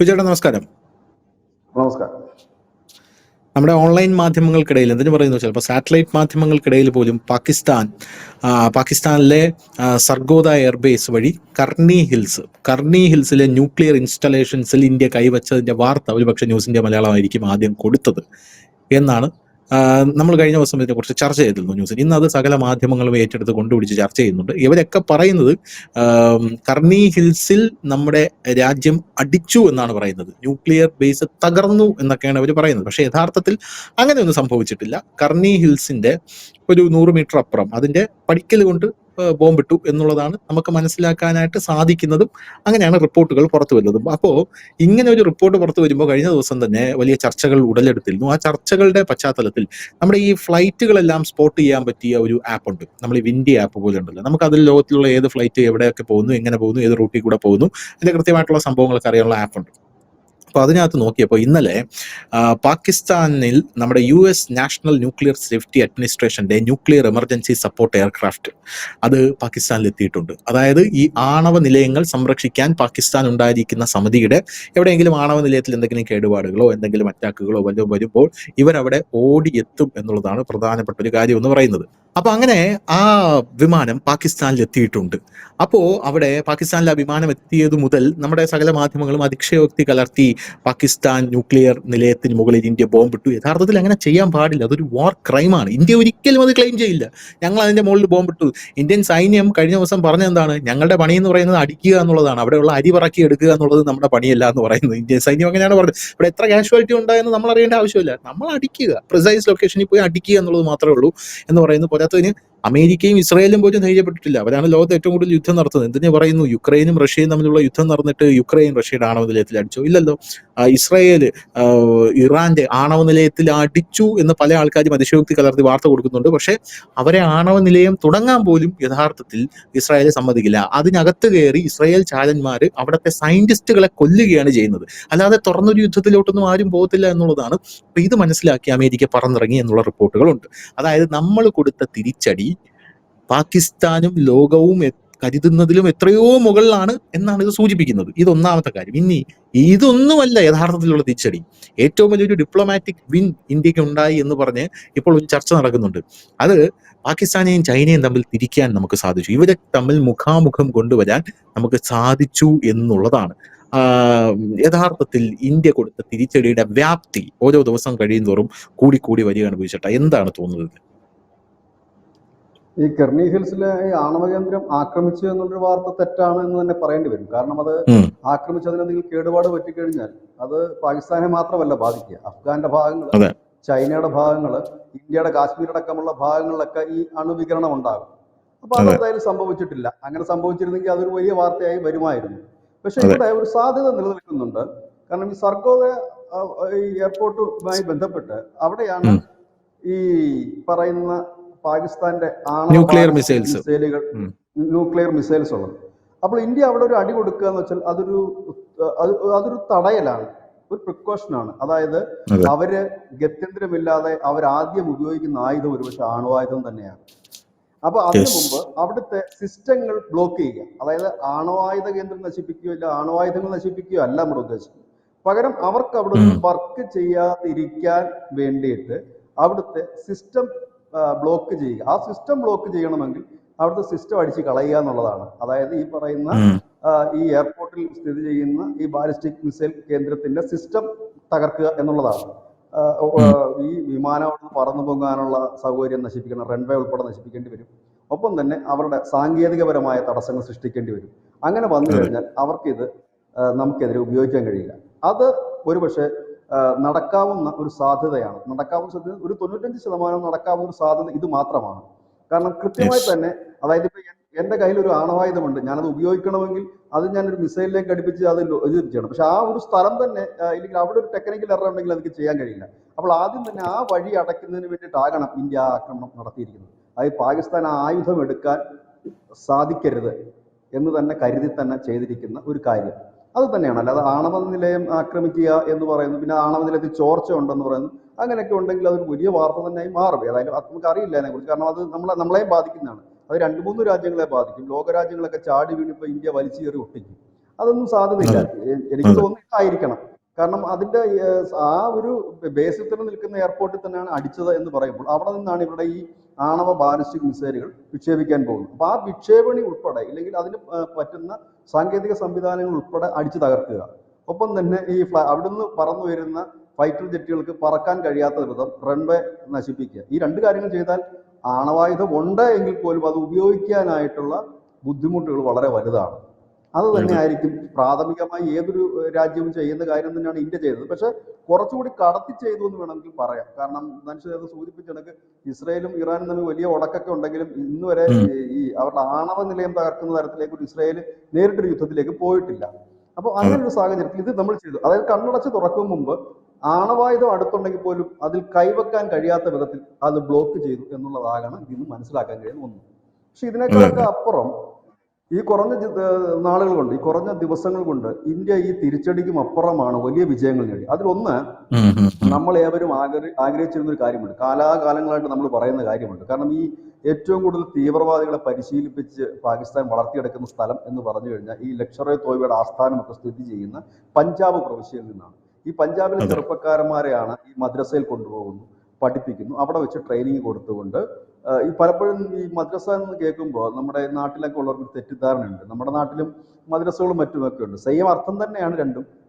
വിജയേട്ടാ നമസ്കാരം. നമസ്കാരം. നമ്മുടെ ഓൺലൈൻ മാധ്യമങ്ങൾക്കിടയിൽ എന്തിനു പറയുന്നു, ചിലപ്പോൾ സാറ്റലൈറ്റ് മാധ്യമങ്ങൾക്കിടയിൽ പോലും പാകിസ്ഥാനിലെ സർഗോദ എയർബേസ് വഴി കർണി ഹിൽസിലെ ന്യൂക്ലിയർ ഇൻസ്റ്റലേഷൻസിൽ ഇന്ത്യ കൈവച്ചതിന്റെ വാർത്ത ഒരുപക്ഷെ ന്യൂസ് ഇന്ത്യ മലയാളമായിരിക്കും ആദ്യം കൊടുത്തത് എന്നാണ് നമ്മൾ കഴിഞ്ഞ ദിവസം ഇതിനെക്കുറിച്ച് ചർച്ച ചെയ്തിരുന്നു ന്യൂസിൽ. ഇന്ന് അത് സകല മാധ്യമങ്ങളും ഏറ്റെടുത്ത് കൊണ്ടുപിടിച്ച് ചർച്ച ചെയ്യുന്നുണ്ട്. ഇവരൊക്കെ പറയുന്നത് കർണി ഹിൽസിൽ നമ്മുടെ രാജ്യം അടിച്ചു എന്നാണ് പറയുന്നത്, ന്യൂക്ലിയർ ബേസ് തകർന്നു എന്നൊക്കെയാണ് അവർ പറയുന്നത്. പക്ഷേ യഥാർത്ഥത്തിൽ അങ്ങനെയൊന്നും സംഭവിച്ചിട്ടില്ല. കർണി ഹിൽസിന്റെ ഒരു 100 മീറ്റർ അപ്പുറം അതിന്റെ പടിക്കൽ കൊണ്ട് ബോംബിട്ടു എന്നുള്ളതാണ് നമുക്ക് മനസ്സിലാക്കാനായിട്ട് സാധിക്കുന്നതും അങ്ങനെയാണ് റിപ്പോർട്ടുകൾ പുറത്തു വരുന്നതും. അപ്പോൾ ഇങ്ങനെ ഒരു റിപ്പോർട്ട് പുറത്തു വരുമ്പോൾ കഴിഞ്ഞ ദിവസം തന്നെ വലിയ ചർച്ചകൾ ഉടലെടുത്തിരുന്നു. ആ ചർച്ചകളുടെ പശ്ചാത്തലത്തിൽ നമ്മുടെ ഈ ഫ്ലൈറ്റുകളെല്ലാം സ്പോട്ട് ചെയ്യാൻ പറ്റിയ ഒരു ആപ്പ് ഉണ്ട്, നമ്മൾ ഈ വിൻഡി ആപ്പ് പോലെ ഉണ്ടല്ലോ. നമുക്ക് അതിൽ ലോകത്തിലുള്ള ഏത് ഫ്ലൈറ്റ് എവിടെയൊക്കെ പോകുന്നു, എങ്ങനെ പോകുന്നു, ഏത് റൂട്ടിൽ കൂടെ പോകുന്നു, അതിന്റെ കൃത്യമായിട്ടുള്ള സംഭവങ്ങളൊക്കെ അറിയാനുള്ള ആപ്പ് ഉണ്ട്. അപ്പോൾ അതിനകത്ത് നോക്കിയപ്പോൾ ഇന്നലെ പാകിസ്ഥാനിൽ നമ്മുടെ US നാഷണൽ ന്യൂക്ലിയർ സേഫ്റ്റി അഡ്മിനിസ്ട്രേഷന്റെ ന്യൂക്ലിയർ എമർജൻസി സപ്പോർട്ട് എയർക്രാഫ്റ്റ് അത് പാകിസ്ഥാനിൽ എത്തിയിട്ടുണ്ട്. അതായത് ഈ ആണവ നിലയങ്ങൾ സംരക്ഷിക്കാൻ പാകിസ്ഥാൻ ഉണ്ടായിരിക്കുന്ന സമിതിയുടെ എവിടെയെങ്കിലും ആണവ നിലയത്തിൽ എന്തെങ്കിലും കേടുപാടുകളോ എന്തെങ്കിലും അറ്റാക്കുകളോ വല്ലതും വരുമ്പോൾ ഇവരവിടെ ഓടിയെത്തും എന്നുള്ളതാണ് പ്രധാനപ്പെട്ട ഒരു കാര്യം എന്ന് പറയുന്നത്. അപ്പൊ അങ്ങനെ ആ വിമാനം പാകിസ്ഥാനിൽ എത്തിയിട്ടുണ്ട്. അപ്പോൾ അവിടെ പാകിസ്ഥാനിൽ ആ വിമാനം എത്തിയത് മുതൽ നമ്മുടെ സകല മാധ്യമങ്ങളും അതിശയോക്തി കലർത്തി പാകിസ്ഥാൻ ന്യൂക്ലിയർ നിലയത്തിന് മുകളിൽ ഇന്ത്യ ബോംബിട്ടു. യഥാർത്ഥത്തിൽ അങ്ങനെ ചെയ്യാൻ പാടില്ല, അതൊരു വാർ ക്രൈമാണ്. ഇന്ത്യ ഒരിക്കലും അത് ക്ലെയിം ചെയ്യില്ല, ഞങ്ങൾ അതിന്റെ മുകളിൽ ബോംബിട്ടു. ഇന്ത്യൻ സൈന്യം കഴിഞ്ഞ ദിവസം പറഞ്ഞെന്താണ്, ഞങ്ങളുടെ പണി എന്ന് പറയുന്നത് അടിക്കുക എന്നുള്ളതാണ്, അവിടെയുള്ള അരി പറക്കി എടുക്കുക എന്നുള്ളത് നമ്മുടെ പണിയല്ല എന്ന് പറയുന്നത്. ഇന്ത്യൻ സൈന്യം അങ്ങനെയാണ് പറഞ്ഞത്. ഇവിടെ എത്ര കാഷ്വാലിറ്റി ഉണ്ടായെന്ന് നമ്മൾ അറിയേണ്ട ആവശ്യമില്ല, നമ്മൾ അടിക്കുക, പ്രിസൈസ് ലൊക്കേഷനിൽ പോയി അടിക്കുക എന്നുള്ളത് മാത്രമേ ഉള്ളൂ എന്ന് പറയുന്നു. പോരാത്തതിന് അമേരിക്കയും ഇസ്രായേലും പോലും ധൈര്യപ്പെട്ടിട്ടില്ല. അവരാണ് ലോകത്ത് ഏറ്റവും കൂടുതൽ യുദ്ധം നടത്തുന്നത്. എന്തിനു പറയുന്നു, യുക്രൈനും റഷ്യയും തമ്മിലുള്ള യുദ്ധം നടന്നിട്ട് യുക്രൈൻ റഷ്യയുടെ ആണവ നിലയത്തിൽ അടിച്ചോ? ഇല്ലല്ലോ. ഇസ്രായേൽ ഇറാന്റെ ആണവ നിലയത്തിൽ അടിച്ചു എന്ന് പല ആൾക്കാരും അതിശയോക്തി കലർത്തി വാർത്ത കൊടുക്കുന്നുണ്ട്. പക്ഷെ അവരെ ആണവ നിലയം തുടങ്ങാൻ പോലും യഥാർത്ഥത്തിൽ ഇസ്രായേൽ സമ്മതിക്കില്ല. അതിനകത്ത് കയറി ഇസ്രായേൽ ചാരന്മാർ അവിടുത്തെ സയന്റിസ്റ്റുകളെ കൊല്ലുകയാണ് ചെയ്യുന്നത്. അല്ലാതെ തുറന്നൊരു യുദ്ധത്തിലോട്ടൊന്നും ആരും പോകത്തില്ല എന്നുള്ളതാണ്. അപ്പൊ ഇത് മനസ്സിലാക്കി അമേരിക്ക പറന്നിറങ്ങി എന്നുള്ള റിപ്പോർട്ടുകളുണ്ട്. അതായത് നമ്മൾ കൊടുത്ത തിരിച്ചടി പാകിസ്ഥാനും ലോകവും കരുതുന്നതിലും എത്രയോ മുകളിലാണ് എന്നാണ് ഇത് സൂചിപ്പിക്കുന്നത്. ഇതൊന്നാമത്തെ കാര്യം. ഇനി ഇതൊന്നുമല്ല യഥാർത്ഥത്തിലുള്ള തിരിച്ചടി. ഏറ്റവും വലിയൊരു ഡിപ്ലോമാറ്റിക് വിൻ ഇന്ത്യക്ക് ഉണ്ടായി എന്ന് പറഞ്ഞ് ഇപ്പോൾ ഒരു ചർച്ച നടക്കുന്നുണ്ട്. അത് പാകിസ്ഥാനെയും ചൈനയും തമ്മിൽ തിരിക്കാൻ നമുക്ക് സാധിച്ചു, ഇവരെ തമ്മിൽ മുഖാമുഖം കൊണ്ടുവരാൻ നമുക്ക് സാധിച്ചു എന്നുള്ളതാണ്. യഥാർത്ഥത്തിൽ ഇന്ത്യ കൊടുത്ത തിരിച്ചടിയുടെ വ്യാപ്തി ഓരോ ദിവസം കഴിയും തോറും കൂടി വരികയാണ്. വിളിച്ചിട്ട എന്താണ് തോന്നുന്നത്? ഈ കെർണി ഹിൽസിലെ ഈ ആണവ കേന്ദ്രം ആക്രമിച്ചു എന്നുള്ളൊരു വാർത്ത തെറ്റാണ് എന്ന് തന്നെ പറയേണ്ടി വരും. കാരണം അത് ആക്രമിച്ചതിനെന്തെങ്കിലും കേടുപാട് പറ്റിക്കഴിഞ്ഞാൽ അത് പാകിസ്ഥാനെ മാത്രമല്ല ബാധിക്കുക, അഫ്ഗാന്റെ ഭാഗങ്ങൾ, ചൈനയുടെ ഭാഗങ്ങൾ, ഇന്ത്യയുടെ കാശ്മീർ അടക്കമുള്ള ഭാഗങ്ങളിലൊക്കെ ഈ അണുവികരണം ഉണ്ടാകും. അപ്പൊ അതെന്തായാലും സംഭവിച്ചിട്ടില്ല. അങ്ങനെ സംഭവിച്ചിരുന്നെങ്കിൽ അതൊരു വലിയ വാർത്തയായി വരുമായിരുന്നു. പക്ഷെ ഇവിടെ ഒരു സാധ്യത നിലനിൽക്കുന്നുണ്ട്. കാരണം ഈ സർഗോദ എയർപോർട്ടുമായി ബന്ധപ്പെട്ട് അവിടെയാണ് ഈ പറയുന്ന പാകിസ്ഥാന്റെ ന്യൂക്ലിയർ മിസൈലുകൾ, ന്യൂക്ലിയർ മിസൈൽസ് ഉള്ളത്. അപ്പോൾ ഇന്ത്യ അവിടെ ഒരു അടി കൊടുക്കുക എന്ന് വെച്ചാൽ അതൊരു തടയലാണ്, ഒരു പ്രിക്കോഷനാണ്. അതായത് അവര് ഗത്യന്തരമില്ലാതെ അവരാദ്യം ഉപയോഗിക്കുന്ന ആയുധം ഒരുപക്ഷെ ആണവായുധം തന്നെയാണ്. അപ്പൊ അതിനു മുമ്പ് അവിടുത്തെ സിസ്റ്റങ്ങൾ ബ്ലോക്ക് ചെയ്യുക, അതായത് ആണവായുധ കേന്ദ്രം നശിപ്പിക്കുകയോ ഇല്ല ആണവായുധങ്ങൾ ചെയ്യിപ്പിക്കുകയോ അല്ല നമ്മുടെ ഉദ്ദേശം. പകരം അവർക്ക് അവിടെ വർക്ക് ചെയ്യാതിരിക്കാൻ വേണ്ടിയിട്ട് അവിടുത്തെ സിസ്റ്റം ബ്ലോക്ക് ചെയ്യുക. ആ സിസ്റ്റം ബ്ലോക്ക് ചെയ്യണമെങ്കിൽ അവിടുത്തെ സിസ്റ്റം അടിച്ച് കളയുക എന്നുള്ളതാണ്. അതായത് ഈ പറയുന്ന ഈ എയർപോർട്ടിൽ സ്ഥിതി ചെയ്യുന്ന ഈ ബാലിസ്റ്റിക് മിസൈൽ കേന്ദ്രത്തിന്റെ സിസ്റ്റം തകർക്കുക എന്നുള്ളതാണ്. ഈ വിമാനം അവിടെ പറന്നു പോകാനുള്ള സൗകര്യം നശിപ്പിക്കണം, റൺവേ ഉൾപ്പെടെ നശിപ്പിക്കേണ്ടി വരും. ഒപ്പം തന്നെ അവരുടെ സാങ്കേതികപരമായ തടസ്സങ്ങൾ സൃഷ്ടിക്കേണ്ടി വരും. അങ്ങനെ വന്നു കഴിഞ്ഞാൽ അവർക്കിത് നമുക്കെതിരെ ഉപയോഗിക്കാൻ കഴിയില്ല. അത് ഒരുപക്ഷെ നടക്കാവുന്ന ഒരു സാധ്യതയാണ്. നടക്കാവുന്ന സാധ്യത ഒരു 95% നടക്കാവുന്ന ഒരു സാധ്യത ഇത് മാത്രമാണ്. കാരണം കൃത്യമായി തന്നെ, അതായത് ഇപ്പൊ എന്റെ കയ്യിൽ ഒരു ആണവായുധമുണ്ട്, ഞാനത് ഉപയോഗിക്കണമെങ്കിൽ അത് ഞാനൊരു മിസൈലിലേക്ക് അടുപ്പിച്ച് അത് ഇത് ചെയ്യണം. പക്ഷെ ആ ഒരു സ്ഥലം തന്നെ ഇല്ലെങ്കിൽ അവിടെ ഒരു ടെക്നിക്കൽ എറർ ഉണ്ടെങ്കിൽ എനിക്ക് ചെയ്യാൻ കഴിയില്ല. അപ്പോൾ ആദ്യം തന്നെ ആ വഴി അടയ്ക്കുന്നതിന് വേണ്ടിയിട്ടാകണം ഇന്ത്യ ആക്രമണം നടത്തിയിരിക്കുന്നത്. അതായത് പാകിസ്ഥാൻ ആ ആയുധം എടുക്കാൻ സാധിക്കരുത് എന്ന് തന്നെ കരുതി തന്നെ ചെയ്തിരിക്കുന്ന ഒരു കാര്യം അത് തന്നെയാണ്. അല്ലാതെ ആണവ നിലയം ആക്രമിക്കുക എന്ന് പറയുന്നു, പിന്നെ ആണവ നിലയത്തിൽ ചോർച്ച ഉണ്ടെന്ന് പറയുന്നു, അങ്ങനെയൊക്കെ ഉണ്ടെങ്കിൽ അതൊരു വലിയ വാർത്ത തന്നെയായി മാറും. ഏതായാലും അത് നമുക്ക് അറിയില്ല അതിനെക്കുറിച്ച്. കാരണം അത് നമ്മളെയും ബാധിക്കുന്നതാണ്. അത് 2-3 രാജ്യങ്ങളെ ബാധിക്കും. ലോകരാജ്യങ്ങളൊക്കെ ചാടി വീണിപ്പോൾ ഇന്ത്യ വലിച്ചു കയറി ഒട്ടിക്കും. അതൊന്നും സാധ്യതയില്ല. അതെ എനിക്ക് അതെ തോന്നുന്നു ഇതായിരിക്കണം. കാരണം അതിന്റെ ആ ഒരു ബേസിൽ തന്നെ നിൽക്കുന്ന എയർപോർട്ടിൽ തന്നെയാണ് അടിച്ചത് എന്ന് പറയുമ്പോൾ അവിടെ നിന്നാണ് ഇവിടെ ഈ ആണവ ബാലിസ്റ്റിക് മിസൈലുകൾ വിക്ഷേപിക്കാൻ പോകുന്നത്. അപ്പൊ ആ വിക്ഷേപണി ഉൾപ്പെടെ ഇല്ലെങ്കിൽ അതിന് പറ്റുന്ന സാങ്കേതിക സംവിധാനങ്ങൾ ഉൾപ്പെടെ അടിച്ചു തകർക്കുക. ഒപ്പം തന്നെ ഈ അവിടുന്ന് പറന്നു വരുന്ന ഫൈറ്റർ ജെറ്റുകൾക്ക് പറക്കാൻ കഴിയാത്ത വിധം റൺവേ നശിപ്പിക്കുക. ഈ രണ്ട് കാര്യങ്ങൾ ചെയ്താൽ ആണവായുധം ഉണ്ട് എങ്കിൽ പോലും അത് ഉപയോഗിക്കാനായിട്ടുള്ള ബുദ്ധിമുട്ടുകൾ വളരെ വലുതാണ്. അത് അതെ തന്നെയായിരിക്കും പ്രാഥമികമായി ഏതൊരു രാജ്യവും ചെയ്യുന്ന കാര്യം തന്നെയാണ് ഇന്ത്യ ചെയ്തത്. പക്ഷെ കുറച്ചുകൂടി കടത്തി ചെയ്തു എന്ന് വേണമെങ്കിൽ പറയാം. കാരണം മനുഷ്യർ അത് സൂചിപ്പിച്ചിടക്ക് ഇസ്രയേലും ഇറാനും തമ്മിൽ വലിയ ഉടക്കൊക്കെ ഉണ്ടെങ്കിലും ഇന്ന് വരെ ഉം. ഈ അവരുടെ ആണവ നിലയം തകർക്കുന്ന തരത്തിലേക്ക് ഒരു ഇസ്രയേൽ നേരിട്ടൊരു യുദ്ധത്തിലേക്ക് പോയിട്ടില്ല. അപ്പോൾ അതെ അങ്ങനെ ഒരു സാഹചര്യത്തിൽ ഇത് നമ്മൾ ചെയ്തു. അതായത് കണ്ണടച്ച് തുറക്കും മുമ്പ് ആണവായുധം അടുത്തുണ്ടെങ്കിൽ പോലും അതിൽ കൈവെക്കാൻ കഴിയാത്ത വിധത്തിൽ അത് ബ്ലോക്ക് ചെയ്തു എന്നുള്ളതാകണം ഇതിന് മനസ്സിലാക്കാൻ കഴിയുന്ന ഒന്ന്. പക്ഷെ അതെ ഇതിനേക്കാളൊക്കെ അതെ അപ്പുറം ഈ കുറഞ്ഞ നാളുകൾ കൊണ്ട്, ഈ കുറഞ്ഞ ദിവസങ്ങൾ കൊണ്ട് ഇന്ത്യ ഈ തിരിച്ചടിക്കും അപ്പുറമാണ് വലിയ വിജയങ്ങൾ നേടി. അതിലൊന്ന് ഉം, ഉം, ഉം. നമ്മൾ ഏവരും ആഗ്രഹിച്ചിരുന്ന ഒരു കാര്യമുണ്ട്, കാലാകാലങ്ങളായിട്ട് നമ്മൾ പറയുന്ന കാര്യമുണ്ട്. കാരണം ഈ ഏറ്റവും കൂടുതൽ തീവ്രവാദികളെ പരിശീലിപ്പിച്ച് പാകിസ്ഥാൻ വളർത്തിയെടുക്കുന്ന സ്ഥലം എന്ന് പറഞ്ഞു കഴിഞ്ഞാൽ ഈ ലഷ്കർ-ഇ തോയ്ബയുടെ ആസ്ഥാനമൊക്കെ സ്ഥിതി ചെയ്യുന്ന പഞ്ചാബ് പ്രവിശ്യയിൽ നിന്നാണ്. ഈ പഞ്ചാബിലെ അതെ ചെറുപ്പക്കാരന്മാരെയാണ് ഈ മദ്രസയിൽ കൊണ്ടുപോകുന്നു, പഠിപ്പിക്കുന്നു. അവിടെ വെച്ച് ട്രെയിനിങ് കൊടുത്തുകൊണ്ട് ഈ പലപ്പോഴും ഈ മദ്രസ എന്ന് കേൾക്കുമ്പോൾ നമ്മുടെ നാട്ടിലൊക്കെ ഉള്ളവർക്ക് തെറ്റിദ്ധാരണയുണ്ട്. നമ്മുടെ നാട്ടിലും മദ്രസകളും മറ്റുമൊക്കെ ഉണ്ട്. സെയിം അർത്ഥം തന്നെയാണ്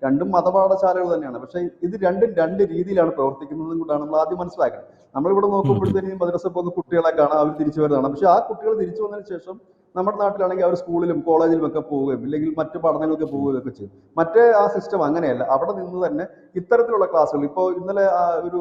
രണ്ടും മതപാഠശാലകൾ തന്നെയാണ്. പക്ഷേ ഇത് രണ്ടും രണ്ട് രീതിയിലാണ് പ്രവർത്തിക്കുന്നതും കൂടാണ് നമ്മൾ ആദ്യം മനസ്സിലാക്കുന്നത്. നമ്മളിവിടെ ഉം, ഉം. നോക്കുമ്പോഴത്തേനും മദ്രസ പോകുന്ന കുട്ടികളെ കാണാം, അവർ തിരിച്ചു വരുന്നതാണ്. പക്ഷെ ആ കുട്ടികൾ തിരിച്ചു വന്നതിന് ശേഷം നമ്മുടെ നാട്ടിലാണെങ്കിൽ അവർ സ്കൂളിലും കോളേജിലും ഒക്കെ പോവുകയും ഇല്ലെങ്കിൽ മറ്റു പഠനങ്ങൾക്ക് പോവുകയും ഒക്കെ ചെയ്യും. മറ്റേ ആ സിസ്റ്റം അങ്ങനെയല്ല. അവിടെ നിന്ന് തന്നെ ഇത്തരത്തിലുള്ള ക്ലാസ്സുകൾ, ഇപ്പോൾ ഇന്നലെ ഒരു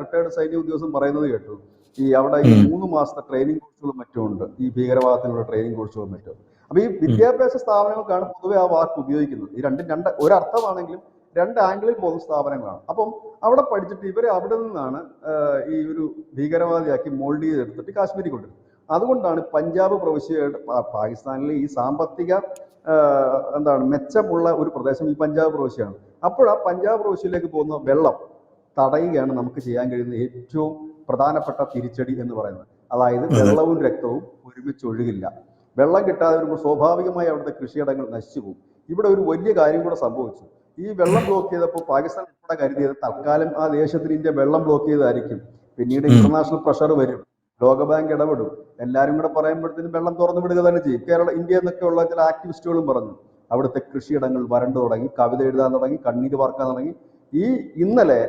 റിട്ടയർഡ് സൈനിക ഉദ്യോഗസ്ഥൻ പറയുന്നത് കേട്ടു, ഈ അവിടെ ഈ ഉം, 3 മാസത്തെ ട്രെയിനിങ് കോഴ്സുകളും മറ്റും ഉണ്ട്, ഈ ഭീകരവാദത്തിനുള്ള ട്രെയിനിങ് കോഴ്സുകളും മറ്റും. അപ്പൊ ഈ ഉം. വിദ്യാഭ്യാസ സ്ഥാപനങ്ങൾക്കാണ് പൊതുവെ ആ വാക്ക് ഉപയോഗിക്കുന്നത്. ഈ രണ്ട് ഒരർത്ഥമാണെങ്കിലും രണ്ട് ആംഗിളിൽ പോകുന്ന സ്ഥാപനങ്ങളാണ്. അപ്പം അവിടെ പഠിച്ചിട്ട് ഇവരെ അവിടെ നിന്നാണ് ഈ ഒരു ഭീകരവാദിയാക്കി മോൾഡ് ചെയ്തെടുത്തിട്ട് കാശ്മീരിൽ കൊണ്ടുവരും. അതുകൊണ്ടാണ് പഞ്ചാബ് പ്രവിശ്യയുടെ പാകിസ്ഥാനിലെ ഈ സാമ്പത്തിക മെച്ചമുള്ള ഒരു പ്രദേശം ഈ പഞ്ചാബ് പ്രവിശ്യയാണ്. അപ്പോൾ ആ പഞ്ചാബ് പ്രവിശ്യയിലേക്ക് പോകുന്ന വെള്ളം തടയുകയാണ് നമുക്ക് ചെയ്യാൻ കഴിയുന്ന ഏറ്റവും പ്രധാനപ്പെട്ട തിരിച്ചടി എന്ന് പറയുന്നത്. അതായത് അതെ വെള്ളവും രക്തവും ഒരുമിച്ച് ഒഴുകില്ല. വെള്ളം കിട്ടാതെ വരുമ്പോൾ സ്വാഭാവികമായി അവിടുത്തെ കൃഷിയിടങ്ങൾ നശിച്ചു പോകും. ഇവിടെ ഒരു വലിയ കാര്യം കൂടെ സംഭവിച്ചു. ഈ വെള്ളം ബ്ലോക്ക് ചെയ്തപ്പോൾ പാകിസ്ഥാൻ ഉൾപ്പെടെ കരുതിയത് തൽക്കാലം ആ ദേശത്തിന് ഇന്ത്യ വെള്ളം ബ്ലോക്ക് ചെയ്തായിരിക്കും, പിന്നീട് ഉം. ഇന്റർനാഷണൽ പ്രഷർ വരും, ലോകബാങ്ക് ഇടപെടും, എല്ലാവരും കൂടെ പറയുമ്പോഴത്തേനും വെള്ളം തുറന്നു വിടുക തന്നെ ചെയ്യും. ഇന്ത്യ എന്നൊക്കെ ഉള്ള ചില ആക്ടിവിസ്റ്റുകളും പറഞ്ഞു അവിടുത്തെ കൃഷിയിടങ്ങൾ വരണ്ടു തുടങ്ങി, കവിത എഴുതാൻ തുടങ്ങി, കണ്ണീര് വാർക്കാൻ തുടങ്ങി. ഈ ഇന്നലെ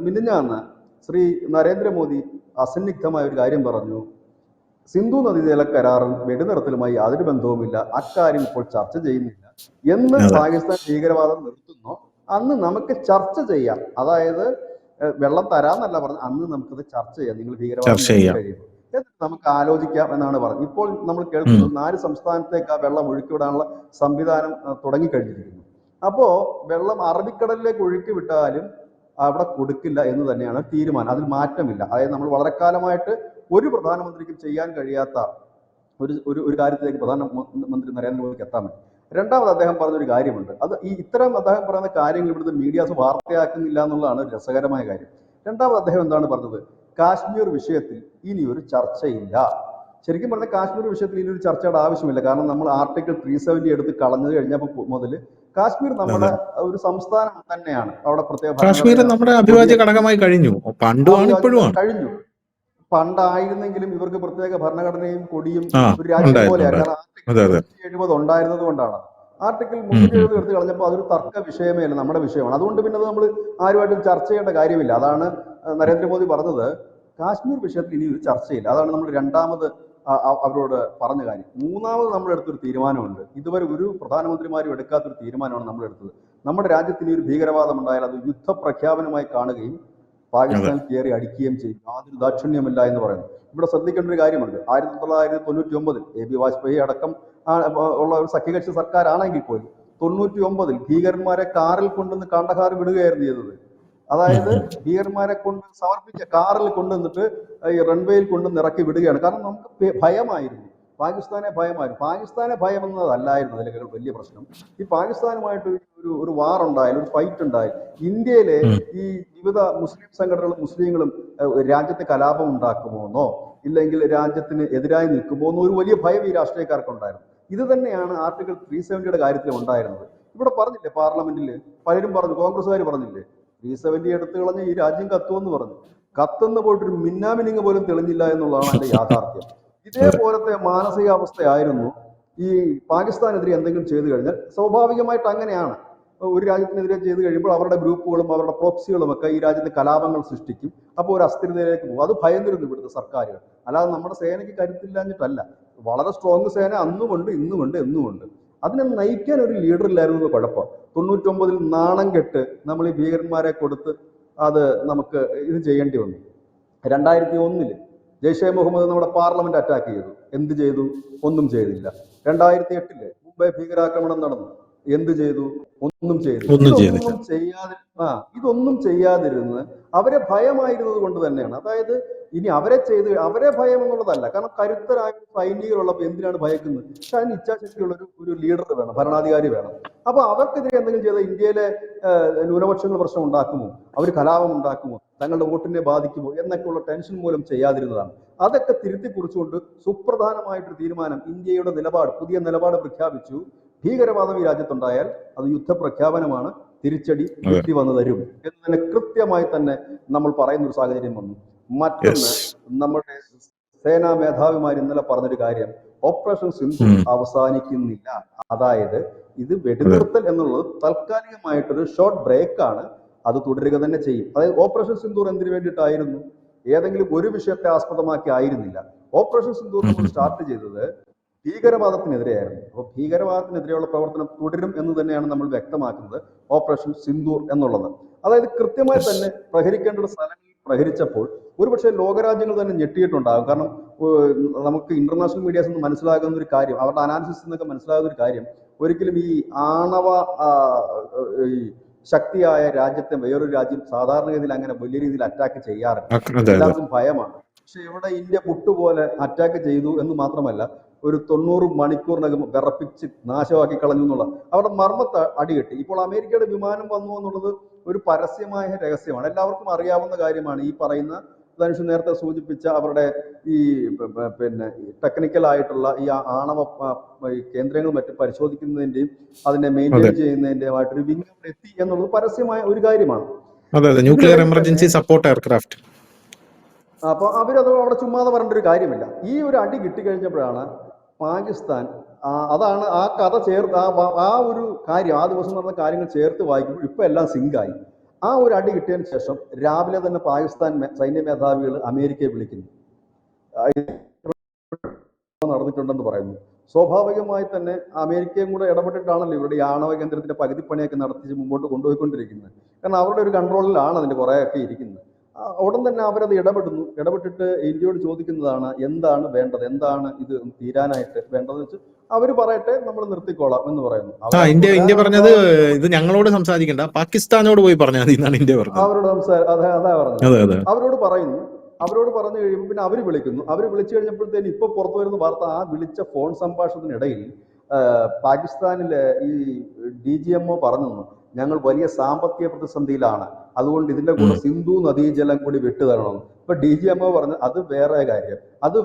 മിനിഞ്ഞാന്ന് ശ്രീ നരേന്ദ്രമോദി അസന്നിഗ്ധമായ ഒരു കാര്യം പറഞ്ഞു, സിന്ധു നദീജല കരാറും വെടിനിർത്തലുമായി യാതൊരു ബന്ധവുമില്ല, അക്കാര്യം ഇപ്പോൾ ചർച്ച ചെയ്യുന്നില്ല. എന്ന് അതെ പാകിസ്ഥാൻ ഭീകരവാദം നിർത്തുന്നോ അന്ന് നമുക്ക് ചർച്ച ചെയ്യാം. അതായത് വെള്ളം തരാന്നല്ല പറഞ്ഞു, അന്ന് നമുക്കത് ചർച്ച ചെയ്യാം, നിങ്ങൾ ഭീകരവാദം ചർച്ച നിർത്തി ചെയ്യാം. കഴിയുമ്പോൾ എന്നിട്ട് നമുക്ക് ആലോചിക്കാം എന്നാണ് പറഞ്ഞത്. ഇപ്പോൾ നമ്മൾ ഉം. കേൾക്കുന്നത് 4 സംസ്ഥാനത്തേക്ക് ആ വെള്ളം ഒഴുക്കിവിടാനുള്ള സംവിധാനം തുടങ്ങിക്കഴിഞ്ഞിരിക്കുന്നു. അപ്പോ വെള്ളം അറബിക്കടലിലേക്ക് ഒഴുക്കി വിട്ടാലും അവിടെ കൊടുക്കില്ല എന്ന് തന്നെയാണ് തീരുമാനം. അതിൽ മാറ്റമില്ല. അതായത് നമ്മൾ വളരെ കാലമായിട്ട് ഒരു പ്രധാനമന്ത്രിക്കും ചെയ്യാൻ കഴിയാത്ത ഒരു ഒരു ഒരു കാര്യത്തിലേക്ക് പ്രധാനമന്ത്രി നരേന്ദ്രമോദിക്ക് എത്താൻ പറ്റും. രണ്ടാമത് അദ്ദേഹം പറഞ്ഞൊരു കാര്യമുണ്ട്. അത് ഇത്തരം അദ്ദേഹം പറയുന്ന കാര്യങ്ങൾ ഇവിടുത്തെ മീഡിയാസ് വാർത്തയാക്കുന്നില്ല എന്നുള്ളതാണ് ഒരു രസകരമായ കാര്യം. രണ്ടാമത് അദ്ദേഹം എന്താണ് പറഞ്ഞത്? കാശ്മീർ വിഷയത്തിൽ ഇനി ഒരു ചർച്ചയില്ല. ശരിക്കും പറഞ്ഞാൽ കാശ്മീർ വിഷയത്തിൽ ഇനി ഒരു ചർച്ചയുടെ ആവശ്യമില്ല. കാരണം നമ്മൾ ആർട്ടിക്കിൾ 370 എടുത്ത് കളഞ്ഞു കഴിഞ്ഞപ്പോൾ മുതൽ കാശ്മീർ നമ്മുടെ അതെ ഒരു സംസ്ഥാനം തന്നെയാണ്. അവിടെ പ്രത്യേക കാശ്മീർ ഭരണഘടനയോ നമ്മുടെ പുതിയ അവിഭാജ്യ ഘടകമായി കഴിഞ്ഞു, പണ്ടുമാണ് ഇപ്പോഴും ആണ്. കഴിഞ്ഞു. പണ്ടായിരുന്നെങ്കിലും ഇവർക്ക് പ്രത്യേക ഭരണഘടനയും കൊടിയും ആ ഒരു രാജ്യം ഉണ്ടായിരുന്നു പോലെയാണ്. ഉണ്ടായിരുന്നു. കാരണം ആർട്ടിക്കിൾ അതെ അതെ 370 ഉണ്ടായിരുന്നത് കൊണ്ടാണ്. ആർട്ടിക്കിൾ ഉം, ഉം, 370 ഉം. എടുത്ത് കളഞ്ഞപ്പോൾ അതൊരു തർക്ക വിഷയമേ അല്ല, നമ്മുടെ വിഷയമാണ്. അതുകൊണ്ട് പിന്നെ അത് നമ്മൾ ആരുമായിട്ടും ചർച്ച ചെയ്യേണ്ട കാര്യമില്ല. അതാണ് നരേന്ദ്രമോദി പറഞ്ഞത്, കാശ്മീർ വിഷയത്തിൽ ഇനി ഒരു ചർച്ചയില്ല. അതാണ് നമ്മൾ രണ്ടാമത് അവരോട് പറഞ്ഞ കാര്യം. മൂന്നാമത് നമ്മൾ എടുത്തൊരു തീരുമാനമുണ്ട്, ഇതുവരെ ഒരു പ്രധാനമന്ത്രിമാരും എടുക്കാത്തൊരു തീരുമാനമാണ് നമ്മൾ എടുത്തത്. നമ്മുടെ രാജ്യത്തിന് ഒരു ഭീകരവാദം ഉണ്ടായാൽ അത് യുദ്ധപ്രഖ്യാപനമായി കാണുകയും അതെ പാകിസ്ഥാൻ കയറി അടിക്കുകയും ചെയ്യും, യാതൊരു ദാക്ഷിണ്യമില്ല എന്ന് പറയുന്നു. ഇവിടെ ശ്രദ്ധിക്കേണ്ട ഒരു കാര്യമുണ്ട്, 1999 AB വാജ്പേയി അടക്കം ഉള്ള ഒരു സഖ്യകക്ഷി സർക്കാരാണെങ്കിൽ പോലും 99 ഭീകരന്മാരെ കാറിൽ കൊണ്ടുവന്ന് കാണ്ടഹാർ വിടുകയായിരുന്നു ചെയ്തത്. ഉം, അതായത് ഉം. ഭീകരന്മാരെ കൊണ്ട് സമർപ്പിച്ച കാറിൽ കൊണ്ടുവന്നിട്ട് ഈ റൺവേയിൽ കൊണ്ടുവന്ന് ഇറക്കി വിടുകയാണ്. കാരണം നമുക്ക് ഭയമായിരുന്നു, പാകിസ്ഥാനെ ഭയമായിരുന്നു. പാകിസ്ഥാനെ ഭയം എന്നതല്ലായിരുന്നു അതിലെ വലിയ പ്രശ്നം. ഈ പാകിസ്ഥാനുമായിട്ട് ഒരു വാർ ഉണ്ടായാലും ഒരു ഫൈറ്റ് ഉണ്ടായാലും ഇന്ത്യയിലെ ഉം. ഈ വിവിധ മുസ്ലിം സംഘടനകളും മുസ്ലിങ്ങളും രാജ്യത്ത് കലാപം ഉണ്ടാക്കുമോന്നോ ഇല്ലെങ്കിൽ രാജ്യത്തിന് എതിരായി നിൽക്കുമോ എന്നോ ഒരു വലിയ ഭയം ഈ രാഷ്ട്രീയക്കാർക്കുണ്ടായിരുന്നു. ഇത് തന്നെയാണ് ആർട്ടിക്കിൾ 370 കാര്യത്തിൽ ഉണ്ടായിരുന്നത്. ഇവിടെ പറഞ്ഞില്ലേ പാർലമെന്റിൽ പലരും പറഞ്ഞു, കോൺഗ്രസ്സുകാർ പറഞ്ഞില്ലേ 370 എടുത്തു കളഞ്ഞ് ഈ രാജ്യം കത്തുമെന്ന് പറഞ്ഞു. കത്തുന്ന പോയിട്ടൊരു മിന്നാമിനിങ് പോലും തെളിഞ്ഞില്ല എന്നുള്ളതാണ് അതിന്റെ യാഥാർത്ഥ്യം. ഇതേപോലത്തെ മാനസികാവസ്ഥയായിരുന്നു ഈ പാകിസ്ഥാനെതിരെ എന്തെങ്കിലും ചെയ്തു കഴിഞ്ഞാൽ. സ്വാഭാവികമായിട്ട് അങ്ങനെയാണ്, ഒരു രാജ്യത്തിനെതിരെ ചെയ്തു കഴിയുമ്പോൾ അവരുടെ ഗ്രൂപ്പുകളും അവരുടെ പ്രോക്സികളും ഒക്കെ ഈ രാജ്യത്ത് കലാപങ്ങൾ സൃഷ്ടിക്കും. അപ്പോൾ ഒരു അസ്ഥിരതയിലേക്ക് പോകും. അത് ഭയന്നിരുന്നു ഇവിടുത്തെ സർക്കാരുകൾ. അല്ലാതെ നമ്മുടെ സേനയ്ക്ക് കരുത്തില്ലാഞ്ഞിട്ടല്ല. വളരെ സ്ട്രോങ് സേന അന്നുമുണ്ട്, ഇന്നുമുണ്ട്, എന്നുമുണ്ട്. അതിനെ നയിക്കാൻ ഒരു ലീഡർ ഇല്ലായിരുന്നു കുഴപ്പം. 99 നാണം കെട്ട് നമ്മൾ ഈ ഭീകരന്മാരെ കൊടുത്ത് അത് നമുക്ക് ഇത് ചെയ്യേണ്ടി വന്നു. 2001 ജയ്ഷെ മുഹമ്മദ് നമ്മുടെ പാർലമെന്റ് അറ്റാക്ക് ചെയ്തു. എന്ത് ചെയ്തു? ഒന്നും ചെയ്തില്ല. 2008 മുംബൈ ഭീകരാക്രമണം നടന്നു. എന്ത് ചെയ്തു? ഒന്നും ചെയ്തില്ല. ഇതൊന്നും ചെയ്യാതിരുന്ന് അവരെ ഭയമായിരുന്നത് കൊണ്ട് തന്നെയാണ്. അതായത് ഇനി അവരെ ഭയം എന്നുള്ളതല്ല. കാരണം കരുത്തരായ സൈനികരുള്ളപ്പോൾ എന്തിനാണ് ഭയക്കുന്നത്? പക്ഷെ അതിന് ഇച്ഛാശക്തിയുള്ള ഒരു ലീഡർ വേണം, ഭരണാധികാരി വേണം. അപ്പൊ അവർക്കെതിരെ എന്തെങ്കിലും ചെയ്താൽ ഇന്ത്യയിലെ ന്യൂനപക്ഷങ്ങൾ പ്രശ്നം ഉണ്ടാക്കുമോ, അവർ കലാപം ഉണ്ടാക്കുമോ, തങ്ങളുടെ വോട്ടിനെ ബാധിക്കുമോ എന്നൊക്കെയുള്ള ടെൻഷൻ മൂലം ചെയ്യാതിരുന്നതാണ്. അതൊക്കെ തിരുത്തി കുറിച്ചുകൊണ്ട് സുപ്രധാനമായിട്ടൊരു തീരുമാനം, ഇന്ത്യയുടെ പുതിയ നിലപാട് പ്രഖ്യാപിച്ചു. ഭീകരവാദം ഈ രാജ്യത്തുണ്ടായാൽ അത് യുദ്ധപ്രഖ്യാപനമാണ്, തിരിച്ചടി ബുദ്ധി വന്നു തരും എന്ന് തന്നെ കൃത്യമായി തന്നെ നമ്മൾ പറയുന്ന ഒരു സാഹചര്യം വന്നു. മറ്റൊന്ന്, നമ്മുടെ സേനാ മേധാവിമാർ ഇന്നലെ പറഞ്ഞൊരു കാര്യം, ഓപ്പറേഷൻ സിന്ധൂർ അവസാനിക്കുന്നില്ല. അതായത് ഇത് വെടിനിർത്തൽ എന്നുള്ളത് താൽക്കാലികമായിട്ടൊരു ഷോർട്ട് ബ്രേക്കാണ്, അത് തുടരുക തന്നെ ചെയ്യും. അതായത് ഓപ്പറേഷൻ സിന്ധൂർ എന്തിനു വേണ്ടിയിട്ടായിരുന്നു? ഏതെങ്കിലും ഒരു വിഷയത്തെ ആസ്പദമാക്കി ആയിരുന്നില്ല. ഓപ്പറേഷൻ സിന്ധൂർ നമ്മൾ സ്റ്റാർട്ട് ചെയ്തത് ഭീകരവാദത്തിനെതിരെയായിരുന്നു. അപ്പോൾ ഭീകരവാദത്തിനെതിരെയുള്ള പ്രവർത്തനം തുടരും എന്ന് തന്നെയാണ് നമ്മൾ വ്യക്തമാക്കുന്നത് ഓപ്പറേഷൻ സിന്ധൂർ എന്നുള്ളത്. അതായത് കൃത്യമായി തന്നെ പ്രഹരിക്കേണ്ട സ്ഥലങ്ങളിൽ പ്രഹരിച്ചപ്പോൾ ഒരുപക്ഷെ ലോകരാജ്യങ്ങൾ തന്നെ ഞെട്ടിയിട്ടുണ്ടാകും. കാരണം നമുക്ക് ഇന്റർനാഷണൽ മീഡിയാസ് നിന്ന് മനസ്സിലാകുന്ന ഒരു കാര്യം, അവരുടെ അനാലിസിസ് എന്നൊക്കെ മനസ്സിലാകുന്ന ഒരു കാര്യം, ഒരിക്കലും ഈ ആണവ ഈ ശക്തിയായ രാജ്യത്തെ വേറൊരു രാജ്യം സാധാരണഗതിയിൽ അങ്ങനെ വലിയ രീതിയിൽ അറ്റാക്ക് ചെയ്യാറില്ല. എല്ലാവർക്കും ഭയമാണ്. പക്ഷെ ഇവിടെ ഇന്ത്യ പുട്ടുപോലെ അറ്റാക്ക് ചെയ്തു എന്ന് മാത്രമല്ല, ഒരു 90 മണിക്കൂറിനകം വിറപ്പിച്ച് നാശമാക്കി കളഞ്ഞു എന്നുള്ള അവിടെ മർമ്മത്ത് അടികെട്ടി. ഇപ്പോൾ അമേരിക്കയുടെ വിമാനം വന്നു എന്നുള്ളത് ഒരു പരസ്യമായ രഹസ്യമാണ്, എല്ലാവർക്കും അറിയാവുന്ന കാര്യമാണ്. ഈ പറയുന്ന ധനുഷ് നേരത്തെ സൂചിപ്പിച്ച അവരുടെ ഈ ടെക്നിക്കൽ ആയിട്ടുള്ള ഈ ആണവ കേന്ദ്രങ്ങൾ മറ്റും പരിശോധിക്കുന്നതിന്റെയും അതിനെ മെയിൻറ്റെയിൻ ചെയ്യുന്നതിന്റെയുമായിട്ടൊരു വിങ് എത്തി എന്നുള്ളത് പരസ്യമായ ഒരു കാര്യമാണ്. Nuclear emergency support aircraft. അപ്പൊ അവരത് അവിടെ ചുമ്മാതെ പറഞ്ഞൊരു കാര്യമില്ല. ഈ ഒരു അടി കിട്ടിക്കഴിഞ്ഞപ്പോഴാണ് പാകിസ്ഥാൻ, അതാണ് ആ കഥ ചേർത്ത് ആ ഒരു കാര്യം, ആ ദിവസം നടന്ന കാര്യങ്ങൾ ചേർത്ത് വായിക്കുമ്പോൾ ഇപ്പൊ എല്ലാം സിങ്കായി. ആ ഒരു അടി കിട്ടിയതിന് ശേഷം രാവിലെ തന്നെ പാകിസ്ഥാൻ സൈന്യ മേധാവികൾ അമേരിക്കയെ വിളിക്കുന്നു, നടന്നിട്ടുണ്ടെന്ന് പറയുന്നു. സ്വാഭാവികമായി തന്നെ അമേരിക്കയും കൂടെ ഇടപെട്ടിട്ടാണല്ലോ ഇവരുടെ ഈ ആണവ കേന്ദ്രത്തിന്റെ പകുതി പണിയൊക്കെ നടത്തി മുമ്പോട്ട് കൊണ്ടുപോയിക്കൊണ്ടിരിക്കുന്നത്. കാരണം അവരുടെ ഒരു കൺട്രോളിലാണ് അതിന്റെ കുറേയൊക്കെ ഇരിക്കുന്നത്. ഉടൻ തന്നെ അവരത് ഇടപെട്ടിട്ട് ഇന്ത്യയോട് ചോദിക്കുന്നതാണ് എന്താണ് വേണ്ടത്, എന്താണ് ഇത് തീരാനായിട്ട് വേണ്ടതെന്ന് വെച്ച് അവർ പറയട്ടെ, നമ്മൾ നിർത്തിക്കോളാം എന്ന് പറയുന്നു. ഇന്ത്യ പറഞ്ഞത് ഇത് ഞങ്ങളോട് സംസാരിക്കണ്ട, പാകിസ്ഥാനോട് പോയി പറഞ്ഞാൽ മതി എന്നാണ് ഇന്ത്യ പറഞ്ഞത്. അവരോട് അതാ പറഞ്ഞത്. അവരോട് പറഞ്ഞു കഴിയുമ്പോൾ പിന്നെ അവർ വിളിച്ചു കഴിഞ്ഞപ്പോഴത്തേന് ഇപ്പൊ പുറത്തു വരുന്ന വാർത്ത, ആ വിളിച്ച ഫോൺ സംഭാഷണത്തിനിടയിൽ പാകിസ്ഥാനിലെ ഈ DGMO പറഞ്ഞു, ഞങ്ങൾ വലിയ സാമ്പത്തിക പ്രതിസന്ധിയിലാണ്, അതുകൊണ്ട് ഇതിന്റെ കൂടെ സിന്ധു നദീജലം കൂടി വിട്ടുതരണം. ഇപ്പൊ DGMO പറഞ്ഞു അത് വേറെ കാര്യം, ഇത്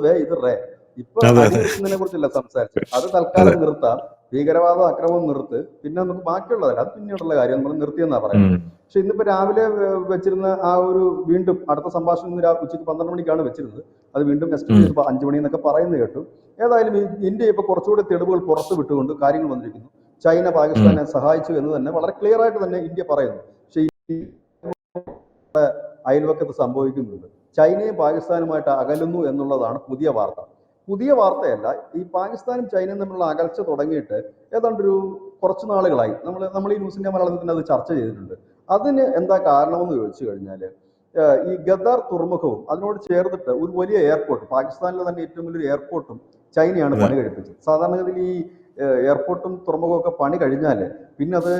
ഇപ്പൊ അടിക്കുന്നതിനെ കുറിച്ചല്ല സംസാരിച്ചത്, അത് തൽക്കാലം നിർത്താം, ഭീകരവാദ അക്രമം നിർത്ത്, പിന്നെ നമുക്ക് ബാക്കിയുള്ളതല്ല, അത് പിന്നീടുള്ള കാര്യം നമ്മൾ നിർത്തിയെന്നാ പറയുന്നത്. പക്ഷെ ഇന്നിപ്പോ രാവിലെ വെച്ചിരുന്ന ആ ഒരു വീണ്ടും അടുത്ത സംഭാഷണം ഉച്ചയ്ക്ക് 12 മണിക്കാണ് വെച്ചിരുന്നത്, അത് വീണ്ടും എക്സ്റ്റെൻഡ് ചെയ്ത് 5 മണി എന്നൊക്കെ പറയുന്നത് കേട്ടു. ഏതായാലും ഇന്ത്യ ഇപ്പൊ കുറച്ചുകൂടി തെളിവുകൾ പുറത്തു വിട്ടുകൊണ്ട് കാര്യങ്ങൾ വന്നിരിക്കുന്നു. ചൈന പാകിസ്ഥാനെ സഹായിച്ചു എന്ന് തന്നെ വളരെ ക്ലിയർ ആയിട്ട് തന്നെ ഇന്ത്യ പറയുന്നു. പക്ഷെ അയൽവക്കത്ത് സംഭവിക്കുന്നുണ്ട്, ചൈനയും പാകിസ്ഥാനുമായിട്ട് അകലുന്നു എന്നുള്ളതാണ് പുതിയ വാർത്തയല്ല. ഈ പാകിസ്ഥാനും ചൈനയും തമ്മിലുള്ള അകൽച്ച തുടങ്ങിയിട്ട് ഏതാണ്ടൊരു കുറച്ച് നാളുകളായി. നമ്മൾ ഈ ന്യൂസിന്റെ മലയാളത്തിൽ അത് ചർച്ച ചെയ്തിട്ടുണ്ട്. അതിന് എന്താ കാരണമെന്ന് ചോദിച്ചു കഴിഞ്ഞാൽ, ഈ ഗദ്ദാർ തുറമുഖവും അതിനോട് ചേർന്നിട്ട് ഒരു വലിയ എയർപോർട്ട്, പാകിസ്ഥാനിലെ തന്നെ ഏറ്റവും വലിയൊരു എയർപോർട്ടും ചൈനയാണ് പണി കഴിപ്പിച്ചത്. സാധാരണഗതിയിൽ ഈ എയർപോർട്ടും തുറമുഖവും ഒക്കെ പണി കഴിഞ്ഞാൽ പിന്നെ അത്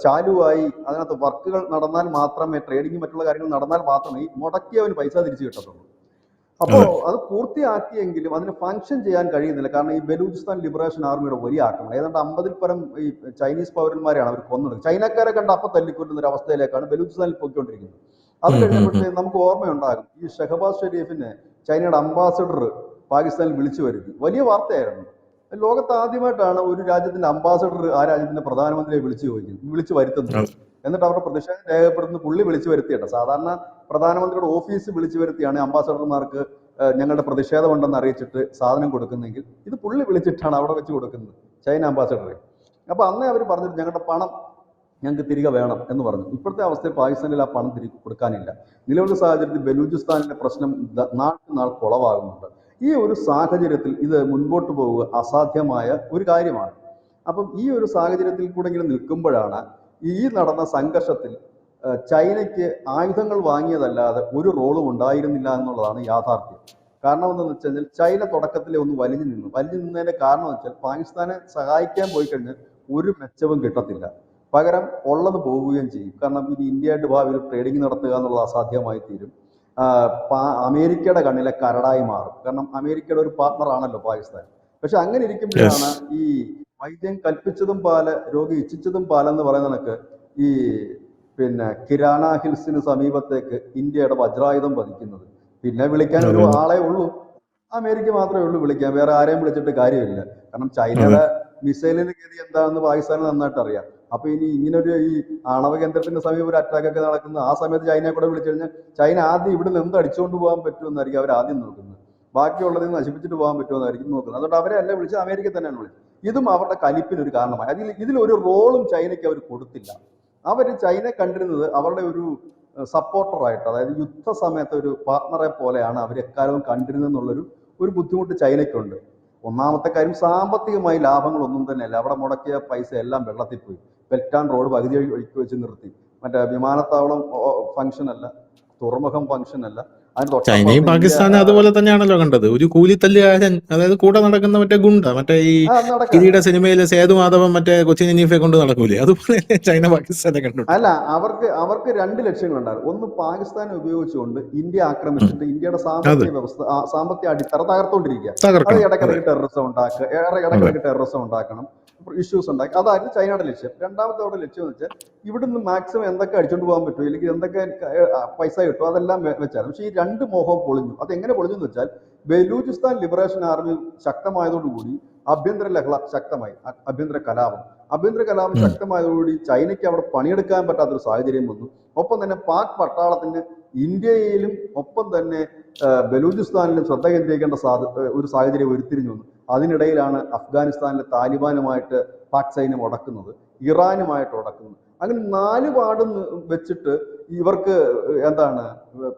ചാലുവായി അതിനകത്ത് വർക്കുകൾ നടന്നാൽ മാത്രമേ, ട്രേഡിങ് മറ്റുള്ള കാര്യങ്ങൾ നടന്നാൽ മാത്രമേ ഈ മുടക്കിയവന് പൈസ തിരിച്ചു കിട്ടത്തുള്ളൂ. അപ്പോൾ അത് പൂർത്തിയാക്കിയെങ്കിലും അതിന് ഫംഗ്ഷൻ ചെയ്യാൻ കഴിയുന്നില്ല. കാരണം ഈ ബലൂചിസ്ഥാൻ ലിബറേഷൻ ആർമിയുടെ വലിയ ആക്രമണം, ഏതാണ്ട് 50-ൽ പരം ഈ ചൈനീസ് പൗരന്മാരെയാണ് അവർ കൊന്നത്. ചൈനക്കാരെ കണ്ട് അപ്പം തല്ലിക്കൊല്ലുന്ന ഒരു അവസ്ഥയിലേക്കാണ് ബലൂചിസ്ഥാനിൽ പോയിക്കൊണ്ടിരിക്കുന്നത്. അത് കഴിഞ്ഞപ്പോഴത്തേക്ക് നമുക്ക് ഓർമ്മയുണ്ടാകും, ഈ ഷഹബാസ് ഷെരീഫിനെ ചൈനയുടെ അംബാസഡർ പാകിസ്ഥാനിൽ വിളിച്ചു വരുത്തി, വലിയ വാർത്തയായിരുന്നു. ലോകത്ത് ആദ്യമായിട്ടാണ് ഒരു രാജ്യത്തിന്റെ അംബാസഡർ ആ രാജ്യത്തിന്റെ പ്രധാനമന്ത്രിയെ വിളിച്ചു വരുത്തുന്നത്. എന്നിട്ട് അവരുടെ പ്രതിഷേധം രേഖപ്പെടുത്തുന്ന പുള്ളി വിളിച്ചു വരുത്തിയിട്ട. സാധാരണ പ്രധാനമന്ത്രിയുടെ ഓഫീസ് വിളിച്ചു വരുത്തിയാണ് അംബാസഡർമാർക്ക് ഞങ്ങളുടെ പ്രതിഷേധമുണ്ടെന്ന് അറിയിച്ചിട്ട് സാധനം കൊടുക്കുന്നെങ്കിൽ ഇത് പുള്ളി വിളിച്ചിട്ടാണ് അവിടെ വെച്ച് കൊടുക്കുന്നത്, ചൈന അംബാസഡറെ. അപ്പൊ അന്നേ അവർ പറഞ്ഞിട്ട് ഞങ്ങളുടെ പണം ഞങ്ങൾക്ക് തിരികെ വേണം എന്ന് പറഞ്ഞു. ഇപ്പോഴത്തെ അവസ്ഥയിൽ പാകിസ്ഥാനിൽ ആ പണം തിരികെ കൊടുക്കാനില്ല. നിലവിലെ സാഹചര്യത്തിൽ ബലൂചിസ്ഥാനിലെ പ്രശ്നം നാൾക്ക് നാൾ കുളവാകുന്നുണ്ട്. ഈ ഒരു സാഹചര്യത്തിൽ ഇത് മുൻപോട്ട് പോവുക അസാധ്യമായ ഒരു കാര്യമാണ്. അപ്പം ഈ ഒരു സാഹചര്യത്തിൽ കൂടെ ഇങ്ങനെ നിൽക്കുമ്പോഴാണ് ഈ നടന്ന സംഘർഷത്തിൽ ചൈനയ്ക്ക് ആയുധങ്ങൾ വാങ്ങിയതല്ലാതെ ഒരു റോളും ഉണ്ടായിരുന്നില്ല എന്നുള്ളതാണ് യാഥാർത്ഥ്യം. കാരണം എന്താണെന്ന് വെച്ച് കഴിഞ്ഞാൽ ചൈന തുടക്കത്തിലെ ഒന്ന് വലിഞ്ഞു നിന്നതിന്റെ കാരണം എന്ന് വെച്ചാൽ പാകിസ്ഥാനെ സഹായിക്കാൻ പോയി കഴിഞ്ഞാൽ ഒരു മെച്ചവും കിട്ടത്തില്ല, പകരം ഉള്ളത് പോവുകയും ചെയ്യും. കാരണം ഇനി ഇന്ത്യയായിട്ട് ഭാവിയിൽ ട്രേഡിംഗ് നടത്തുക എന്നുള്ളത് അസാധ്യമായി തീരും. അമേരിക്കയുടെ കണ്ണിലെ കരടായി മാറും. കാരണം അമേരിക്കയുടെ ഒരു പാർട്ണർ ആണല്ലോ പാകിസ്ഥാൻ. പക്ഷെ അങ്ങനെ ഇരിക്കുമ്പോഴാണ് ഈ വൈദ്യം കൽപ്പിച്ചതും പാല് രോഗി ഇച്ഛിച്ചതും പാലെന്ന് പറയുന്ന കണക്ക് ഈ കിരാന ഹിൽസിന് സമീപത്തേക്ക് ഇന്ത്യയുടെ വജ്രായുധം പതിക്കുന്നത്. പിന്നെ വിളിക്കാൻ ഒരു ആളെ ഉള്ളൂ, അമേരിക്ക മാത്രമേ ഉള്ളൂ വിളിക്കാൻ, വേറെ ആരെയും വിളിച്ചിട്ട് കാര്യമില്ല. കാരണം ചൈനയുടെ മിസൈലിന്റെ ഗതി എന്താണെന്ന് പാകിസ്ഥാന് നന്നായിട്ട് അറിയാം. അപ്പൊ ഇനി ഇങ്ങനൊരു ഈ ആണവ കേന്ദ്രത്തിന്റെ സമീപം ഒരു അറ്റാക്ക് ഒക്കെ നടക്കുന്ന ആ സമയത്ത് ചൈനയെ കൂടെ വിളിച്ചു കഴിഞ്ഞാൽ ചൈന ആദ്യം ഇവിടെ നിന്ന് അടിച്ചുകൊണ്ട് പോകാൻ പറ്റുമെന്നായിരിക്കും അവർ ആദ്യം നോക്കുന്നത്. ബാക്കിയുള്ളതിൽ നശിപ്പിച്ചിട്ട് പോകാൻ പറ്റുമെന്നായിരിക്കും നോക്കുന്നത്. അതുകൊണ്ട് അവരെ അല്ല വിളിച്ച് അമേരിക്ക തന്നെയാണ് വിളിച്ചത്. ഇതും അവരുടെ കലിപ്പിനൊരു കാരണമായി. ഇതിലൊരു റോളും ചൈനയ്ക്ക് അവർ കൊടുത്തില്ല. അവർ ചൈനയെ കണ്ടിരുന്നത് അവരുടെ ഒരു സപ്പോർട്ടറായിട്ട്, അതായത് യുദ്ധ സമയത്ത് ഒരു പാർട്ണറെ പോലെയാണ് അവർ എക്കാലവും കണ്ടിരുന്നെന്നുള്ളൊരു ബുദ്ധിമുട്ട് ചൈനയ്ക്കുണ്ട്. ഒന്നാമത്തെ കാര്യം, സാമ്പത്തികമായി ലാഭങ്ങളൊന്നും തന്നെയല്ല. അവിടെ മുടക്കിയ പൈസ എല്ലാം വെള്ളത്തിൽ പോയി. ബെൽറ്റ് ആൻഡ് റോഡ് പകുതി ഒഴുക്കി വെച്ച് നിർത്തി. മറ്റേ വിമാനത്താവളം ഫംഗ്ഷൻ അല്ല, തുറമുഖം ഫംഗ്ഷൻ അല്ല. ചൈനയും പാകിസ്ഥാനും അതുപോലെ തന്നെയാണല്ലോ കണ്ടത്. ഒരു കൂലിത്തല്ലുകാരൻ, അതായത് കൂടെ നടക്കുന്ന മറ്റേ ഗുണ്ട, മറ്റേ ഈ കിരീട സിനിമയിലെ സേതുമാധവൻ മറ്റേ കൊച്ചിൻ അനീഫെ കൊണ്ട് നടക്കൂലേ, അതുപോലെ ചൈന പാകിസ്ഥാനെ കണ്ടു. അല്ല, അവർക്ക് രണ്ട് ലക്ഷ്യങ്ങളുണ്ടായിരുന്നു. ഒന്ന്, പാകിസ്ഥാനെ ഉപയോഗിച്ചുകൊണ്ട് ഇന്ത്യ ആക്രമിച്ചിട്ട് ഇന്ത്യയുടെ സാമ്പത്തിക വ്യവസ്ഥ, സാമ്പത്തിക അടിത്തറ തകർത്തോണ്ടിരിക്കുക. അത് ഇടയ്ക്കിടയ്ക്ക് ടെററിസം ഉണ്ടാക്കണം, ഇഷ്യൂസ് ഉണ്ടാക്കി. അതായിരുന്നു ചൈനയുടെ ലക്ഷ്യം. രണ്ടാമത്തെ അവരുടെ ലക്ഷ്യം എന്ന് വെച്ചാൽ ഇവിടുന്ന് മാക്സിമം എന്തൊക്കെ അടിച്ചോണ്ട് പോകാൻ പറ്റുമോ, അല്ലെങ്കിൽ എന്തൊക്കെ പൈസ കിട്ടുമോ അതെല്ലാം വെച്ചായിരുന്നു. പക്ഷേ ഈ രണ്ട് മോഹവും പൊളിഞ്ഞു. അതെങ്ങനെ പൊളിഞ്ഞു എന്ന് വെച്ചാൽ ബലൂചിസ്ഥാൻ ലിബറേഷൻ ആർമി ശക്തമായതോടുകൂടി ആഭ്യന്തര ലഹള ശക്തമായി, ആഭ്യന്തര കലാപം ശക്തമായതോടുകൂടി ചൈനയ്ക്ക് അവിടെ പണിയെടുക്കാൻ പറ്റാത്തൊരു സാഹചര്യം വന്നു. ഒപ്പം തന്നെ പാക് പട്ടാളത്തിന് ഇന്ത്യയിലും ഒപ്പം തന്നെ ബലൂചിസ്ഥാനിലും ശ്രദ്ധ കേന്ദ്രീകരിക്കേണ്ട ഒരു സാഹചര്യം ഉരുത്തിരിഞ്ഞു വന്നു. അതിനിടയിലാണ് അഫ്ഗാനിസ്ഥാനിലെ താലിബാനുമായിട്ട് പാക് സൈന്യം ഉടക്കുന്നത്, ഇറാനുമായിട്ട് ഉടക്കുന്നത്. അങ്ങനെ നാല് പാടും വെച്ചിട്ട് ഇവർക്ക്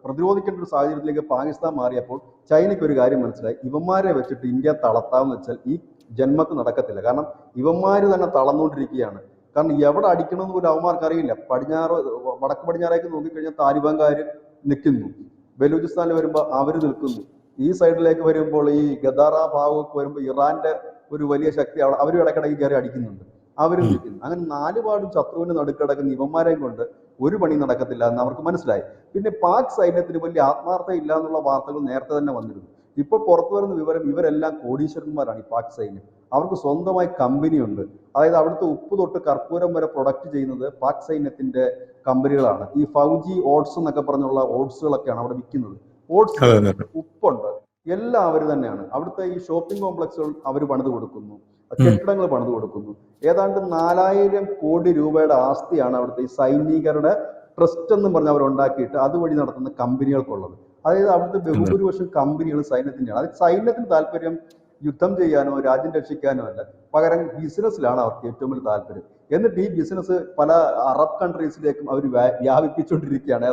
പ്രതിരോധിക്കേണ്ട ഒരു സാഹചര്യത്തിലേക്ക് പാകിസ്ഥാൻ മാറിയപ്പോൾ ചൈനയ്ക്ക് ഒരു കാര്യം മനസ്സിലായി, ഇവന്മാരെ വെച്ചിട്ട് ഇന്ത്യ തളർത്താമെന്ന് വെച്ചാൽ ഈ ജന്മക്ക് നടക്കത്തില്ല. കാരണം ഇവന്മാര് തന്നെ തളർന്നുകൊണ്ടിരിക്കുകയാണ്. കാരണം എവിടെ അടിക്കണമെന്ന് പോലും അവന്മാർക്ക് അറിയില്ല. വടക്ക് പടിഞ്ഞാറേക്ക് നോക്കിക്കഴിഞ്ഞാൽ താലിബാൻകാർ നിൽക്കുന്നു, ബലൂചിസ്ഥാനിൽ വരുമ്പോൾ അവർ നിൽക്കുന്നു, ഈ സൈഡിലേക്ക് വരുമ്പോൾ ഈ ഗദാറ ഭാഗമൊക്കെ വരുമ്പോൾ ഇറാന്റെ ഒരു വലിയ ശക്തി അവരും ഇടയ്ക്കിടയ്ക്ക് കയറി അടിക്കുന്നുണ്ട്, അവരും നിൽക്കുന്നു. അങ്ങനെ നാലുപാടും ശത്രുവിന് നടുക്കിടക്കുന്ന ഇവന്മാരെയും കൊണ്ട് ഒരു പണി നടക്കത്തില്ല എന്ന് അവർക്ക് മനസ്സിലായി. പിന്നെ പാക് സൈന്യത്തിന് വലിയ ആത്മാർത്ഥത ഇല്ല എന്നുള്ള വാർത്തകൾ നേരത്തെ തന്നെ വന്നിരുന്നു. ഇപ്പോൾ പുറത്തു വരുന്ന വിവരം ഇവരെല്ലാം കോടീശ്വരന്മാരാണ്. ഈ പാക് സൈന്യം, അവർക്ക് സ്വന്തമായി കമ്പനിയുണ്ട്. അതായത് അവിടുത്തെ ഉപ്പ് തൊട്ട് കർപ്പൂരം വരെ പ്രൊഡക്റ്റ് ചെയ്യുന്നത് പാക് സൈന്യത്തിന്റെ കമ്പനികളാണ്. ഈ ഫൗജി ഓട്സ് എന്നൊക്കെ പറഞ്ഞുള്ള ഓട്സുകളൊക്കെയാണ് അവിടെ വിൽക്കുന്നത്. ഓട്സ്, ഉപ്പുണ്ട്, എല്ലാം അവർ തന്നെയാണ്. അവിടുത്തെ ഈ ഷോപ്പിംഗ് കോംപ്ലക്സുകൾ അവർ പണിത് കൊടുക്കുന്നു, കെട്ടിടങ്ങൾ പണിത് കൊടുക്കുന്നു. ഏതാണ്ട് 4000 കോടി രൂപയുടെ ആസ്തിയാണ് അവിടുത്തെ ഈ സൈനികരുടെ ട്രസ്റ്റ് എന്ന് പറഞ്ഞ് അവർ ഉണ്ടാക്കിയിട്ട് അതുവഴി നടത്തുന്ന കമ്പനികൾക്കുള്ളത്. അതായത് അവിടുത്തെ ബഹുഭൂരിപക്ഷം കമ്പനികൾ സൈന്യത്തിൻ്റെയാണ്. അതായത് സൈന്യത്തിന് താല്പര്യം യുദ്ധം ചെയ്യാനോ രാജ്യം രക്ഷിക്കാനോ അല്ല, പകരം ബിസിനസ്സിലാണ് അവർക്ക് ഏറ്റവും വലിയ താല്പര്യം. എന്നിട്ട് ഈ ബിസിനസ് പല അറബ് കൺട്രീസിലേക്കും അവർ വ്യാപിപ്പിച്ചുകൊണ്ടിരിക്കുകയാണ്.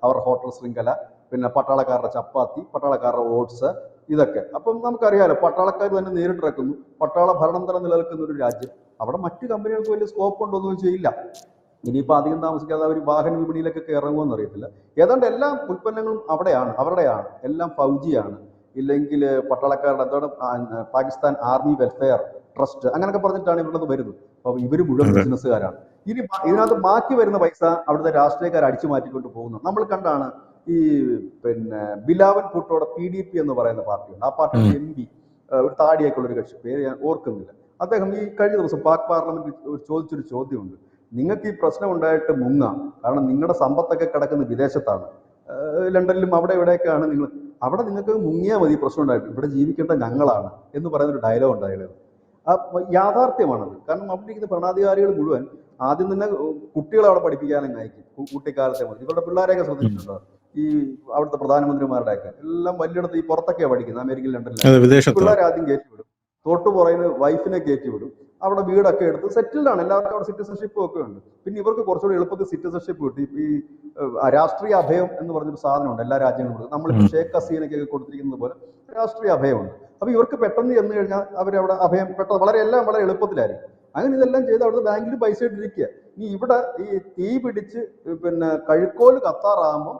അവരുടെ ഹോട്ടൽ ശൃംഖല, പിന്നെ പട്ടാളക്കാരുടെ ചപ്പാത്തി, പട്ടാളക്കാരുടെ ഓട്സ്, ഇതൊക്കെ. അപ്പം നമുക്കറിയാലോ, പട്ടാളക്കാർ തന്നെ നേരിട്ടിറക്കുന്നു. പട്ടാള ഭരണം തന്നെ നിലനിൽക്കുന്ന ഒരു രാജ്യം, അവിടെ മറ്റു കമ്പനികൾക്ക് വലിയ സ്കോപ്പ് ഉണ്ടോന്നും ചെയ്യില്ല. ഇനിയിപ്പോൾ അധികം താമസിക്കാതെ അവർ വാഹന വിപണിയിലേക്കൊക്കെ ഇറങ്ങുമെന്ന് അറിയത്തില്ല. ഏതാണ്ട് എല്ലാ ഉൽപ്പന്നങ്ങളും അവരുടെയാണ്, എല്ലാം ഫൗജിയാണ്. ഇല്ലെങ്കിൽ പട്ടാളക്കാരുടെ പാകിസ്ഥാൻ ആർമി വെൽഫെയർ ട്രസ്റ്റ് അങ്ങനെയൊക്കെ പറഞ്ഞിട്ടാണ് ഇവിടുന്ന് വരുന്നത്. അപ്പോൾ ഇവർ മുഴുവൻ ബിസിനസ്സുകാരാണ്. ഇനി ഇതിനകത്ത് ബാക്കി വരുന്ന പൈസ അവിടുത്തെ രാഷ്ട്രീയക്കാർ അടിച്ചു മാറ്റിക്കൊണ്ട് പോകുന്നു. നമ്മൾ കണ്ടാണ് ഈ ബിലാവൽ ഭൂട്ടോയുടെ PDP എന്ന് പറയുന്ന പാർട്ടിയുണ്ട്. ആ പാർട്ടിയുടെ MP, ഒരു താടിയൊക്കെയുള്ള ഒരു കക്ഷി, പേര് ഞാൻ ഓർക്കുന്നില്ല. അദ്ദേഹം ഈ കഴിഞ്ഞ ദിവസം പാക് പാർലമെന്റിൽ ചോദിച്ചൊരു ചോദ്യമുണ്ട്, നിങ്ങൾക്ക് ഈ പ്രശ്നം ഉണ്ടായിട്ട് മുങ്ങാം, കാരണം നിങ്ങളുടെ സമ്പത്തൊക്കെ കിടക്കുന്നത് വിദേശത്താണ്, ലണ്ടനിലും അവിടെ ഇവിടെയൊക്കെയാണ്, അവിടെ നിങ്ങൾക്ക് മുങ്ങിയാൽ മതി, പ്രശ്നം ഉണ്ടായിട്ട് ഇവിടെ ജീവിക്കേണ്ട ഞങ്ങളാണ് എന്ന് പറയുന്നൊരു ഡയലോഗ് ഉണ്ടായത്. യാഥാർത്ഥ്യമാണത്. കാരണം അവിടെ ഇരിക്കുന്ന ഭരണാധികാരികൾ മുഴുവൻ ആദ്യം തന്നെ കുട്ടികളെ അവിടെ പഠിപ്പിക്കാനും അയക്കും. കുട്ടിക്കാലത്തെ മുതൽ ഇവരുടെ പിള്ളേരെയൊക്കെ ശ്രദ്ധിച്ചിട്ടുണ്ടോ? ഈ അവിടുത്തെ പ്രധാനമന്ത്രിമാരുടെ ഒക്കെ എല്ലാം വലിയിടത്ത് ഈ പുറത്തൊക്കെയാണ് പഠിക്കുന്നത്, അമേരിക്കയിൽ, ലണ്ടനിലാണ്. പിള്ളേരെ ആദ്യം കയറ്റിവിടും, തൊട്ടു പുറകിൽ വൈഫിനെ കയറ്റിവിടും, അവിടെ വീടൊക്കെ എടുത്ത് സെറ്റിൽഡാണ്, എല്ലാവർക്കും അവിടെ സിറ്റിസൺഷിപ്പും ഒക്കെ ഉണ്ട്. പിന്നെ ഇവർക്ക് കുറച്ചുകൂടി എളുപ്പത്തിൽ സിറ്റിസൺഷിപ്പ് കിട്ടി. ഈ രാഷ്ട്രീയ അഭയം എന്ന് പറഞ്ഞൊരു സാധനമുണ്ട് എല്ലാ രാജ്യങ്ങളും. നമ്മളിപ്പോൾ ഷേഖ് ഹസീനയ്ക്കൊക്കെ കൊടുത്തിരിക്കുന്നത് പോലെ രാഷ്ട്രീയ അഭയമുണ്ട്. അപ്പൊ ഇവർക്ക് പെട്ടെന്ന് ചെന്ന് കഴിഞ്ഞാൽ അവരവിടെ അഭയം പെട്ടെന്ന് എല്ലാം വളരെ എളുപ്പത്തിലായിരിക്കും. അങ്ങനെ ഇതെല്ലാം ചെയ്ത് അവിടുത്തെ ബാങ്കിൽ പൈസ ഇട്ടിരിക്കുക. ഇനി ഇവിടെ ഈ തീ പിടിച്ച് പിന്നെ കഴുക്കോല് കത്താറാകുമ്പോൾ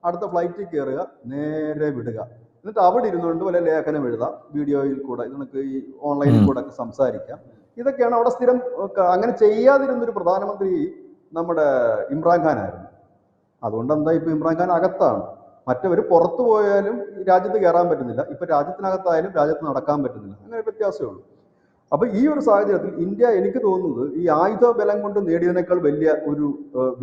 അടുത്ത ഫ്ലൈറ്റിൽ കയറുക, നേരെ വിടുക, എന്നിട്ട് അവിടെ ഇരുന്നുകൊണ്ട് വല്ല ലേഖനം എഴുതാം, വീഡിയോയിൽ കൂടെ നമുക്ക് ഈ ഓൺലൈനിൽ കൂടെ ഒക്കെ സംസാരിക്കാം. ഇതൊക്കെയാണ് അവിടെ സ്ഥിരം. അങ്ങനെ ചെയ്യാതിരുന്നൊരു പ്രധാനമന്ത്രി നമ്മുടെ ഇമ്രാൻഖാനായിരുന്നു. അതുകൊണ്ട് എന്താ ഇപ്പൊ ഇമ്രാൻഖാൻ അകത്താണ്. മറ്റവർ പുറത്തു പോയാലും രാജ്യത്ത് കയറാൻ പറ്റുന്നില്ല, ഇപ്പൊ രാജ്യത്തിനകത്തായാലും രാജ്യത്ത് നടക്കാൻ പറ്റുന്നില്ല. അങ്ങനെ വ്യത്യാസമേ ഉള്ളൂ. അപ്പൊ ഈ ഒരു സാഹചര്യത്തിൽ ഇന്ത്യ, എനിക്ക് തോന്നുന്നത് ഈ ആയുധ ബലം കൊണ്ട് നേടിയതിനേക്കാൾ വലിയ ഒരു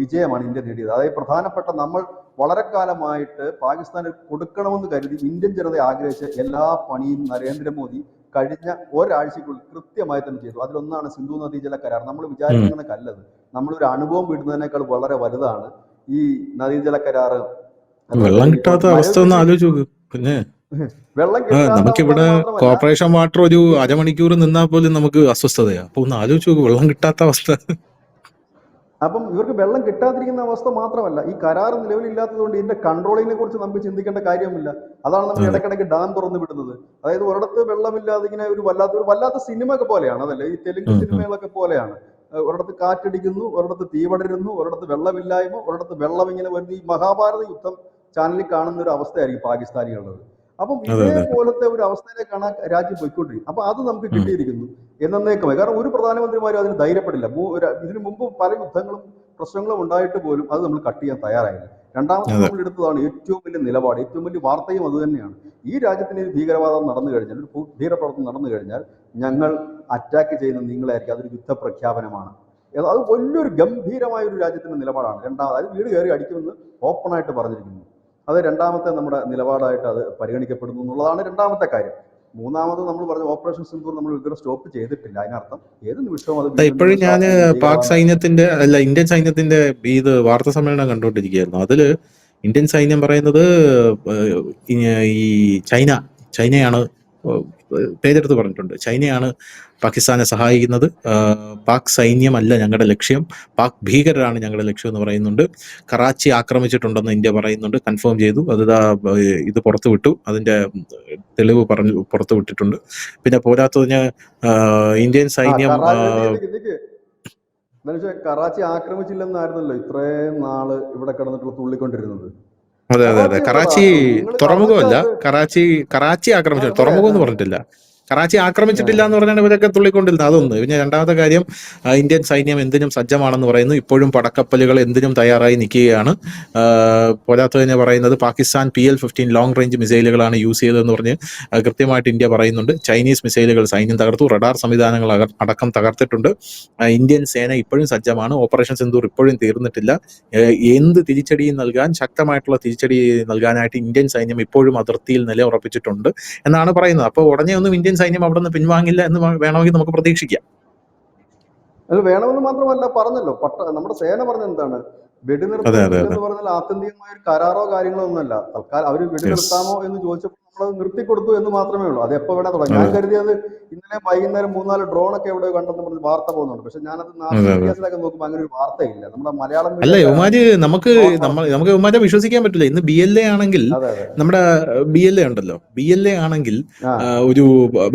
വിജയമാണ് ഇന്ത്യ നേടിയത്. അതായത് പ്രധാനപ്പെട്ട നമ്മൾ വളരെ കാലമായിട്ട് പാകിസ്ഥാന് കൊടുക്കണമെന്ന് കരുതി ഇന്ത്യൻ ജനത ആഗ്രഹിച്ച എല്ലാ പണിയും നരേന്ദ്രമോദി കഴിഞ്ഞ ഒരാഴ്ചക്കുള്ളിൽ കൃത്യമായി തന്നെ ചെയ്തു. അതിലൊന്നാണ് സിന്ധു നദീജല കരാർ. നമ്മൾ വിചാരിക്കുന്ന കല്ലത്, നമ്മളൊരു അനുഭവം വിടുന്നതിനേക്കാൾ വളരെ വലുതാണ് ഈ നദീജല കരാർ. വെള്ളം കിട്ടാത്ത അവസ്ഥ ഒന്ന് ആലോചിച്ച് നോക്ക്. പിന്നെ വെള്ളം നമുക്കിവിടെ കോർപ്പറേഷൻ വാട്ടർ ഒരു അരമണിക്കൂർ നിന്നാൽ പോലും നമുക്ക് അസ്വസ്ഥതയാ. അപ്പൊ ഒന്ന് ആലോചിച്ച് നോക്ക് വെള്ളം കിട്ടാത്ത അവസ്ഥ. അപ്പം ഇവർക്ക് വെള്ളം കിട്ടാതിരിക്കുന്ന അവസ്ഥ മാത്രമല്ല, ഈ കരാർ നിലവിലില്ലാത്തത് കൊണ്ട് ഇതിന്റെ കൺട്രോളിങ്ങിനെ കുറിച്ച് നമുക്ക് ചിന്തിക്കേണ്ട കാര്യമില്ല. അതാണ് നമ്മൾ ഇടയ്ക്കിടയ്ക്ക് ഡാം തുറന്നു വിടുന്നത്. അതായത് ഒരിടത്ത് വെള്ളമില്ലാതെ ഇങ്ങനെ ഒരു വല്ലാത്ത സിനിമ ഒക്കെ പോലെയാണ്, അതല്ലേ ഈ തെലുങ്ക് സിനിമകളൊക്കെ പോലെയാണ്. ഒരിടത്ത് കാറ്റടിക്കുന്നു, ഒരിടത്ത് തീ പടരുന്നു, ഒരിടത്ത് വെള്ളമില്ലായ്മ, ഒരിടത്ത് വെള്ളം ഇങ്ങനെ വരുന്നു. ഈ മഹാഭാരത യുദ്ധം ചാനലിൽ കാണുന്ന ഒരു അവസ്ഥയായിരിക്കും പാകിസ്ഥാനികളുള്ളത്. അപ്പം ഇതേപോലത്തെ ഒരു അവസ്ഥയിലേക്കാണ് രാജ്യം പോയിക്കൊണ്ടിരിക്കുന്നത്. അപ്പൊ അത് നമുക്ക് കിട്ടിയിരിക്കുന്നു എന്നേക്കുമായി. കാരണം ഒരു പ്രധാനമന്ത്രിമാരും അതിന് ധൈര്യപ്പെടില്ല. ഇതിനു മുമ്പ് പല യുദ്ധങ്ങളും പ്രശ്നങ്ങളും ഉണ്ടായിട്ട് പോലും അത് നമ്മൾ കട്ട് ചെയ്യാൻ തയ്യാറായില്ല. രണ്ടാമത്തെ നമ്മൾ എടുത്തതാണ് ഏറ്റവും വലിയ നിലപാട്, ഏറ്റവും വലിയ വാർത്തയും അത് തന്നെയാണ്. ഈ രാജ്യത്തിന് ഭീകരവാദം നടന്നു കഴിഞ്ഞാൽ, ഒരു ഭീകരപ്രവർത്തനം നടന്നു കഴിഞ്ഞാൽ ഞങ്ങൾ അറ്റാക്ക് ചെയ്യുന്ന നിങ്ങളായിരിക്കും, അതൊരു യുദ്ധപ്രഖ്യാപനമാണ്. അത് വലിയൊരു ഗംഭീരമായ ഒരു രാജ്യത്തിന്റെ നിലപാടാണ്. രണ്ടാമത് അത് വീട് കയറി അടിക്കുമെന്ന് ഓപ്പണായിട്ട് പറഞ്ഞിരിക്കുന്നു. അത് രണ്ടാമത്തെ നമ്മുടെ നിലപാടായിട്ട് അത് പരിഗണിക്കപ്പെടുന്നു എന്നുള്ളതാണ് രണ്ടാമത്തെ കാര്യം. മൂന്നാമത് നമ്മൾ പറഞ്ഞ ഓപ്പറേഷൻ സിന്ദൂർ നമ്മൾ ഇതുവരെ സ്റ്റോപ്പ് ചെയ്തിട്ടില്ല. അതിനർത്ഥം ഏത് നിമിഷവും അത് ഇപ്പോഴും ഞാൻ പാക് സൈന്യത്തിന്റെ ഇന്ത്യൻ സൈന്യത്തിന്റെ ഇത് വാർത്താ സമ്മേളനം കണ്ടുകൊണ്ടിരിക്കുകയായിരുന്നു. അതില് ഇന്ത്യൻ സൈന്യം പറയുന്നത് ഈ ചൈനയാണ് പേരെടുത്ത് പറഞ്ഞിട്ടുണ്ട്. ചൈനയാണ് പാകിസ്ഥാനെ സഹായിക്കുന്നത്, പാക് സൈന്യമല്ല ഞങ്ങളുടെ ലക്ഷ്യം, പാക് ഭീകരരാണ് ഞങ്ങളുടെ ലക്ഷ്യം എന്ന് പറയുന്നുണ്ട്. കറാച്ചി ആക്രമിച്ചിട്ടുണ്ടെന്ന് ഇന്ത്യ പറയുന്നുണ്ട്, കൺഫേം ചെയ്തു. അത് ഇത് പുറത്തു വിട്ടു, അതിന്റെ തെളിവ് പുറത്തു വിട്ടിട്ടുണ്ട്. പിന്നെ പോരാത്തതിന് ഇന്ത്യൻ സൈന്യം കറാച്ചി ആക്രമിച്ചില്ലെന്നായിരുന്നല്ലോ ഇത്രയും നാള് ഇവിടെ കിടന്നിട്ടുള്ള തുള്ളിക്കൊണ്ടിരുന്നത്. അതെ കറാച്ചി തുറമുഖമല്ല, കറാച്ചി ആക്രമിച്ചു, തുറമുഖം എന്ന് പറഞ്ഞിട്ടില്ല. കറാച്ചി ആക്രമിച്ചിട്ടില്ല എന്ന് പറഞ്ഞാൽ ഇവരൊക്കെ തുള്ളിക്കൊണ്ടിരുന്നത്. അതൊന്ന്. പിന്നെ രണ്ടാമത്തെ കാര്യം, ഇന്ത്യൻ സൈന്യം എന്തിനും സജ്ജമാണെന്ന് പറയുന്നു. ഇപ്പോഴും പടക്കപ്പലുകൾ എന്തിനും തയ്യാറായി നിൽക്കുകയാണ്. പോരാത്തതിനെ പറയുന്നത് പാകിസ്ഥാൻ PL-15 ലോങ് റേഞ്ച് മിസൈലുകളാണ് യൂസ് ചെയ്തതെന്ന് പറഞ്ഞ് കൃത്യമായിട്ട് ഇന്ത്യ പറയുന്നുണ്ട്. ചൈനീസ് മിസൈലുകൾ സൈന്യം തകർത്തു, റഡാർ സംവിധാനങ്ങൾ അടക്കം തകർത്തിട്ടുണ്ട്. ഇന്ത്യൻ സേന ഇപ്പോഴും സജ്ജമാണ്. ഓപ്പറേഷൻ സിന്ദൂർ ഇപ്പോഴും തീർന്നിട്ടില്ല. എന്ത് തിരിച്ചടിയും നൽകാൻ, ശക്തമായിട്ടുള്ള തിരിച്ചടി നൽകാനായിട്ട് ഇന്ത്യൻ സൈന്യം ഇപ്പോഴും അതിർത്തിയിൽ നിലയുറപ്പിച്ചിട്ടുണ്ട് എന്നാണ് പറയുന്നത്. അപ്പോൾ ഉടനെ ഒന്നും ഇന്ത്യൻ സൈന്യം അവിടെ നിന്ന് പിൻവാങ്ങില്ല എന്ന് വേണമെങ്കിൽ നമുക്ക് പ്രതീക്ഷിക്കാം. അത് വേണമെന്ന് മാത്രമല്ല, പറഞ്ഞല്ലോ നമ്മുടെ സേന പറഞ്ഞ എന്താണ്, വെടിനിർത്തൽ എന്ന് പറഞ്ഞാൽ ആത്യന്തികമായ ഒരു കരാറോ കാര്യങ്ങളോ ഒന്നുമല്ല. തൽക്കാലം അവര് വെടിനിർത്താമോ എന്ന് ചോദിച്ചപ്പോൾ നമ്മളത് നിർത്തിക്കൊടുത്തു എന്ന് മാത്രമേ ഉള്ളൂ. അത് എപ്പോ വേണേ തുടങ്ങി. ഞാൻ കരുതിയത് ഇന്നലെ വൈകുന്നേരം 3-4 ഡ്രോണൊക്കെ എവിടെ കണ്ടെന്ന് പറഞ്ഞ് വാർത്ത പോകുന്നുണ്ട്. പക്ഷെ ഞാനത് മീഡിയാസിലൊക്കെ നോക്കുമ്പോൾ അങ്ങനെ ഒരു വാർത്തയില്ല. നമ്മുടെ മലയാളം നമുക്ക് ഇവന്മാരെ വിശ്വസിക്കാൻ പറ്റില്ല. ഇന്ന് BLA ആണെങ്കിൽ, നമ്മുടെ BLA ഉണ്ടല്ലോ, BLA ആണെങ്കിൽ ഒരു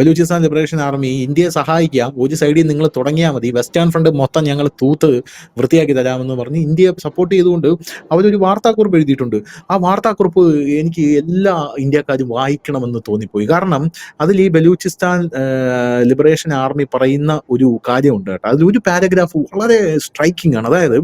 ബലൂചിസ്ഥാൻ ലിബറേഷൻ ആർമി ഇന്ത്യയെ സഹായിക്കാം, ഒരു സൈഡിൽ നിങ്ങൾ തുടങ്ങിയാൽ മതി, വെസ്റ്റേൺ ഫ്രണ്ട് മൊത്തം ഞങ്ങൾ തൂത്ത് വൃത്തിയാക്കി തരാമെന്ന് പറഞ്ഞ് ഇന്ത്യയെ സപ്പോർട്ട് ചെയ്തുകൊണ്ട് അവരൊരു വാർത്താക്കുറിപ്പ് എഴുതിയിട്ടുണ്ട്. ആ വാർത്താക്കുറിപ്പ് എനിക്ക് എല്ലാ ഇന്ത്യക്കാരും വായിക്കണമെന്ന് തോന്നിപ്പോയി. കാരണം അതിൽ ഈ ബലൂചിസ്ഥാൻ ലിബറേഷൻ ആർമി പറയുന്ന ഒരു കാര്യമുണ്ട് കേട്ടോ. അതിലൊരു പാരഗ്രാഫ് വളരെ സ്ട്രൈക്കിംഗ് ആണ്. അതായത്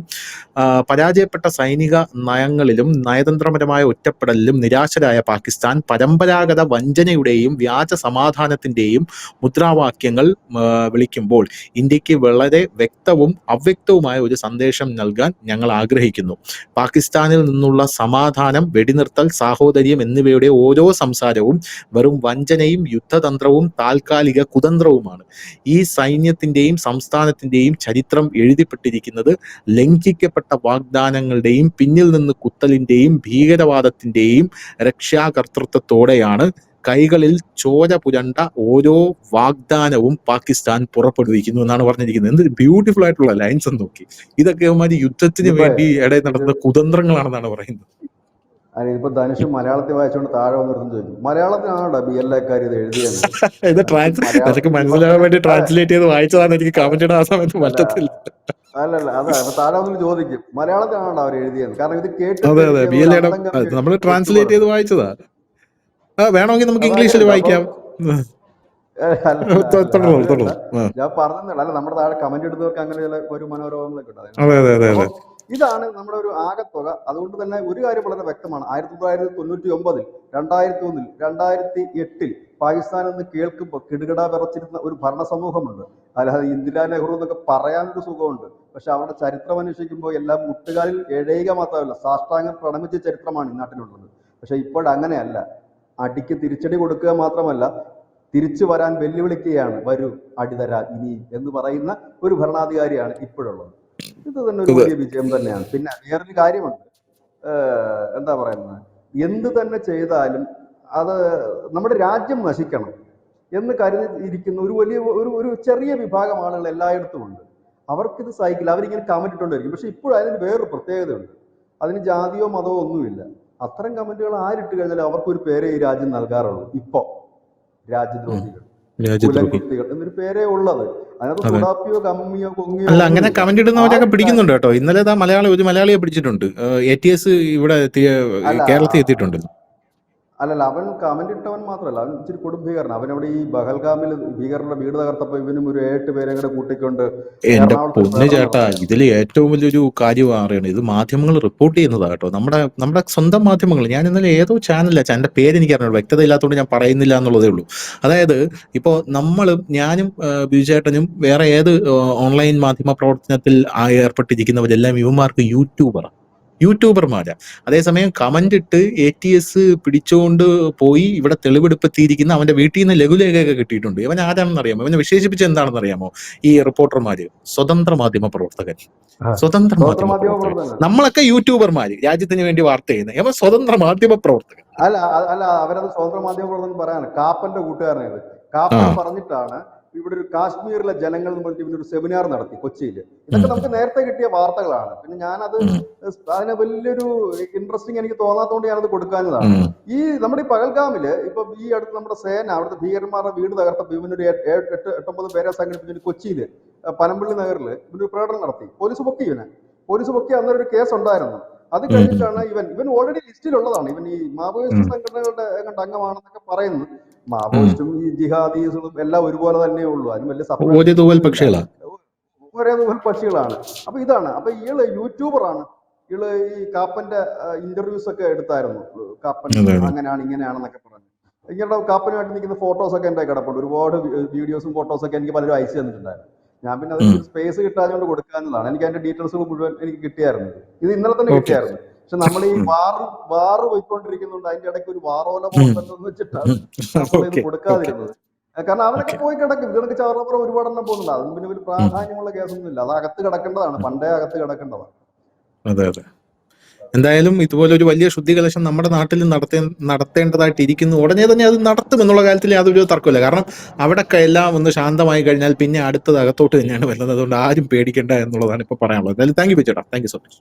പരാജയപ്പെട്ട സൈനിക നയങ്ങളിലും നയതന്ത്രപരമായ ഒറ്റപ്പെടലിലും നിരാശരായ പാകിസ്ഥാൻ പരമ്പരാഗത വഞ്ചനയുടെയും വ്യാജ സമാധാനത്തിന്റെയും മുദ്രാവാക്യങ്ങൾ വിളിക്കുമ്പോൾ ഇന്ത്യക്ക് വളരെ വ്യക്തവും അവ്യക്തവുമായ ഒരു സന്ദേശം നൽകാൻ ഞങ്ങൾ ആഗ്രഹിക്കുന്നു. പാകിസ്ഥാനിൽ നിന്നുള്ള സമാധാനം, വെടിനിർത്തൽ, സാഹോദര്യം എന്നിവയുടെ ഓരോ സംസാരവും സംസാരവും വെറും വഞ്ചനയും യുദ്ധതന്ത്രവും താൽക്കാലിക കുതന്ത്രവുമാണ്. ഈ സൈന്യത്തിന്റെയും സംസ്ഥാനത്തിന്റെയും ചരിത്രം എഴുതിപ്പെട്ടിരിക്കുന്നത് ലംഘിക്കപ്പെട്ട വാഗ്ദാനങ്ങളുടെയും പിന്നിൽ നിന്ന് കുത്തലിന്റെയും ഭീകരവാദത്തിന്റെയും രക്ഷാകർതൃത്വത്തോടെയാണ്. കൈകളിൽ ചോര പുരണ്ട ഓരോ വാഗ്ദാനവും പാകിസ്ഥാൻ പുറപ്പെടുവിക്കുന്നു എന്നാണ് പറഞ്ഞിരിക്കുന്നത്. എന്ത് ബ്യൂട്ടിഫുൾ ആയിട്ടുള്ള ലൈൻസ് എന്ന് നോക്കി. ഇതൊക്കെ അവന്മാര് യുദ്ധത്തിന് വേണ്ടി ഇടയിൽ നടന്ന കുതന്ത്രങ്ങളാണെന്നാണ് പറയുന്നത്. ഇതിപ്പോ ധനുഷ് മലയാളത്തിൽ വായിച്ചുകൊണ്ട് താഴെ വന്നിരുന്നു ചോദിക്കും, മലയാളത്തിലാണോ BLA-ക്കാർ ഇത് എഴുതിയത്? ഇത് എനിക്ക് മനസ്സിലാകാൻ വേണ്ടി ട്രാൻസ്ലേറ്റ് ചെയ്ത് വായിച്ചതാണ്. എനിക്ക് കമന്റ് ഇടാൻ ആ സമയത്ത് പറ്റത്തില്ല. അല്ലല്ല, അതാ താഴെ വന്നിട്ട് ചോദിക്കും മലയാളത്തിലാണോ അവർ എഴുതിയത്? കാരണം ഇത് കേട്ട് BLA-യുടെ നമ്മൾ ട്രാൻസ്ലേറ്റ് ചെയ്ത് വായിച്ചതാ. വേണമെങ്കിൽ നമുക്ക് ഇംഗ്ലീഷിൽ വായിക്കാം. ഞാൻ പറഞ്ഞതല്ല, അല്ല നമ്മുടെ താഴെ കമന്റ് ഇടുന്നവർക്ക് അങ്ങനെ ചില ഒരു മനോരോഗങ്ങളൊക്കെ ഉണ്ട്. ഇതാണ് നമ്മുടെ ഒരു ആകത്തുക. അതുകൊണ്ട് തന്നെ ഒരു കാര്യം വളരെ വ്യക്തമാണ്. 1999, 2001, 2008 പാകിസ്ഥാൻ എന്ന് കേൾക്കുമ്പോൾ കിടുകിട വിറച്ചിരുന്ന ഒരു ഭരണ സമൂഹമുണ്ട്. അല്ലാതെ ഇന്ദിരാ നെഹ്റു എന്നൊക്കെ പറയാനൊരു സുഖമുണ്ട്. പക്ഷെ അവരുടെ ചരിത്രം അന്വേഷിക്കുമ്പോൾ എല്ലാം മുട്ടുകാലിൽ എഴയുക മാത്രമല്ല, സാഷ്ടാംഗം പ്രണമിച്ച ചരിത്രമാണ് ഈ നാട്ടിലുള്ളത്. പക്ഷെ ഇപ്പോഴങ്ങനെയല്ല. അടിക്ക് തിരിച്ചടി കൊടുക്കുക മാത്രമല്ല, തിരിച്ചു വരാൻ വെല്ലുവിളിക്കുകയാണ്. വരൂ അടിതര ഇനി എന്ന് പറയുന്ന ഒരു ഭരണാധികാരിയാണ് ഇപ്പോഴുള്ളത്. ഇത് തന്നെ ഒരു വലിയ വിജയം തന്നെയാണ്. പിന്നെ വേറൊരു കാര്യമുണ്ട്, എന്താ പറയുന്നത്, എന്ത് തന്നെ ചെയ്താലും അത് നമ്മുടെ രാജ്യം നശിക്കണം എന്ന് കരുതി ഇരിക്കുന്ന ഒരു വലിയ ഒരു ചെറിയ വിഭാഗം ആളുകൾ എല്ലായിടത്തും ഉണ്ട്. അവർക്കിത് സഹിക്കില്ല, അവരിങ്ങനെ കമന്റ് ഇട്ടുകൊണ്ടിരിക്കും. പക്ഷെ ഇപ്പോഴും അതിന് വേറൊരു പ്രത്യേകതയുണ്ട്. അതിന് ജാതിയോ മതമോ ഒന്നുമില്ല. അത്തരം കമന്റുകൾ ആരിട്ട് കഴിഞ്ഞാൽ അവർക്കൊരു പേരേ ഈ രാജ്യം നൽകാറുള്ളൂ. ഇപ്പോ രാജ്യദ്രോഹികൾ, കുലകുത്തികൾ എന്നൊരു പേരേ ഉള്ളത്. അതിനകത്ത് കുടാപ്പിയോ കമ്മിയോ കൊങ്ങിയോ അല്ല. അങ്ങനെ കമന്റ് ഇടുന്നവരൊക്കെ പിടിക്കുന്നുണ്ട് കേട്ടോ. ഇന്നലെ ഒരു മലയാളിയെ പിടിച്ചിട്ടുണ്ട്. ATS ഇവിടെ കേരളത്തിൽ എത്തിയിട്ടുണ്ട്. അല്ലല്ല, അവൻ കമന്റ് ഇട്ടവൻ മാത്രമല്ല, അവൻ ഇച്ചിരി കൊടുംഭീകരൻ. അവനവിടെ ഈ ബഹൽഗാമിൽ ഭീകരന്റെ വീട് തകർത്തപ്പോ ഇവനും ഒരു 7 പേരെ കൂടെ കൂട്ടിക്കൊണ്ട് എന്റെ പൊന്നു ചേട്ടാ, ഇതിൽ ഏറ്റവും വലിയൊരു കാര്യം അറിയണം, ഇത് മാധ്യമങ്ങൾ റിപ്പോർട്ട് ചെയ്യുന്നതാ കേട്ടോ. നമ്മുടെ സ്വന്തം മാധ്യമങ്ങൾ. ഞാൻ ഇന്നലെ ഏതോ ചാനലില്ല, എന്റെ പേര് എനിക്ക് അറിയണം, വ്യക്തത ഇല്ലാത്തതുകൊണ്ട് ഞാൻ പറയുന്നില്ല എന്നുള്ളതേ ഉള്ളൂ. അതായത് ഇപ്പോൾ ഞാനും ബിജുചേട്ടനും വേറെ ഏത് ഓൺലൈൻ മാധ്യമ പ്രവർത്തനത്തിൽ ഏർപ്പെട്ടിരിക്കുന്നവരെല്ലാം ഇവന്മാർക്ക് യൂട്യൂബർമാരാ. അതേസമയം കമന്റ് ഇട്ട് ATS പിടിച്ചുകൊണ്ട് പോയി ഇവിടെ തെളിവെടുപ്പെത്തിയിരിക്കുന്ന അവന്റെ വീട്ടിൽ നിന്ന് ലഘുലേഖയൊക്കെ കിട്ടിയിട്ടുണ്ട്. ഇവൻ ആരാണെന്ന് അറിയാമോ? ഇവനെ വിശേഷിപ്പിച്ച് എന്താണെന്ന് അറിയാമോ? ഈ റിപ്പോർട്ടർമാര് സ്വതന്ത്ര മാധ്യമ പ്രവർത്തകൻ. സ്വതന്ത്ര മാധ്യമ പ്രവർത്തകൻ. നമ്മളൊക്കെ യൂട്യൂബർമാര്, രാജ്യത്തിന് വേണ്ടി വാർത്ത ചെയ്യുന്നത്. ഇവൻ സ്വതന്ത്ര മാധ്യമ പ്രവർത്തകൻ. അല്ല, അവരത് സ്വതന്ത്ര മാധ്യമ പ്രവർത്തകൻ പറയാനാണ്. കാപ്പന്റെ കൂട്ടുകാരനായത്. കാപ്പൻ പറഞ്ഞിട്ടാണ് ഇവിടെ ഒരു കാശ്മീരിലെ ജനങ്ങൾ എന്ന് പറഞ്ഞിട്ട് ഇവനൊരു സെമിനാർ നടത്തി കൊച്ചിയിൽ. ഇതൊക്കെ നമുക്ക് നേരത്തെ കിട്ടിയ വാർത്തകളാണ്. പിന്നെ ഞാനത് അതിനെ വലിയൊരു ഇൻട്രസ്റ്റിംഗ് എനിക്ക് തോന്നാത്തതുകൊണ്ട് ഞാനത് കൊടുക്കാഞ്ഞതാണ്. ഈ നമ്മുടെ ഈ പഹൽഗാമില് ഇപ്പൊ ഈ അടുത്ത് നമ്മുടെ സേന അവിടുത്തെ ഭീകരന്മാരുടെ വീട് തകർത്തപ്പോ ഇവനൊരു 8-9 പേരെ സംഘടിപ്പിച്ചു കൊച്ചിയില് പനമ്പള്ളി നഗറിൽ ഇവനൊരു പ്രകടനം നടത്തി. പോലീസ് പൊക്കി അന്നൊരു കേസ് ഉണ്ടായിരുന്നു. അത് കഴിഞ്ഞിട്ടാണ് ഇവൻ ഓൾറെഡി ലിസ്റ്റിലുള്ളതാണ്. ഇവൻ ഈ മാവോയിസ്റ്റ് സംഘടനകളുടെ അംഗമാണെന്നൊക്കെ പറയുന്നു. മാവോയിസ്റ്റും ഈ ജിഹാദീസും എല്ലാം ഒരുപോലെ തന്നെ ഉള്ളൂ. അതിന് വലിയ ഒരേ തൂവൽ പക്ഷികളാണ്. അപ്പൊ ഇതാണ്. അപ്പൊ ഇയാള് യൂട്യൂബറാണ്. ഇയാള് ഈ കാപ്പന്റെ ഇന്റർവ്യൂസ് ഒക്കെ എടുത്തായിരുന്നു. കാപ്പൻ അങ്ങനെയാണ് ഇങ്ങനെയാണെന്നൊക്കെ പറഞ്ഞു. ഇയാളുടെ കാപ്പനുമായിട്ട് നിൽക്കുന്ന ഫോട്ടോസ് ഒക്കെ എന്റെ കിടപ്പുണ്ട്. ഒരുപാട് വീഡിയോസും ഫോട്ടോസൊക്കെ എനിക്ക് പലരും അയച്ചു തന്നിട്ടുണ്ടായിരുന്നു. ഞാൻ പിന്നെ അതിന് സ്പേസ് കിട്ടാതെ കൊടുക്കാവുന്നതാണ്. എനിക്ക് അതിന്റെ ഡീറ്റെയിൽസ് മുഴുവൻ എനിക്ക് കിട്ടിയായിരുന്നു. ഇത് ഇന്നലെ തന്നെ കിട്ടിയായിരുന്നു. പക്ഷെ നമ്മൾ ഈ വാറ് പോയിക്കൊണ്ടിരിക്കുന്നുണ്ട്. അതിന്റെ ഇടയ്ക്ക് ഒരു വാറോല പോകുന്നു വെച്ചിട്ടാണ് ഇത് കൊടുക്കാതിരുന്നത്. കാരണം അവരൊക്കെ പോയി കിടക്കും. ഇതിനൊക്കെ ചവറപ്പുറം ഒരുപാടെണ്ണം പോകുന്നുണ്ട്. അതിന് പിന്നെ ഒരു പ്രാധാന്യമുള്ള കേസൊന്നുമില്ല. അത് അകത്ത് കിടക്കേണ്ടതാണ്, പണ്ടേ അകത്ത് കിടക്കേണ്ടതാണ്. അതെ. എന്തായാലും ഇതുപോലൊരു വലിയ ശുദ്ധികലശം നമ്മുടെ നാട്ടിൽ നടത്തേണ്ടതായിട്ടിരിക്കുന്നു. ഉടനെ തന്നെ അത് നടത്തും എന്നുള്ള കാര്യത്തിൽ യാതൊരു തർക്കമില്ല. കാരണം അവിടെ എല്ലാം ഒന്ന് ശാന്തമായി കഴിഞ്ഞാൽ പിന്നെ അടുത്തത് അകത്തോട്ട് തന്നെയാണ് വരുന്നത്. അതുകൊണ്ട് ആരും പേടിക്കേണ്ട എന്നുള്ളതാണ് ഇപ്പൊ പറയാനുള്ളത്. എന്തായാലും താങ്ക് യു ചേട്ടാ, താങ്ക് യു സോ മച്ച്.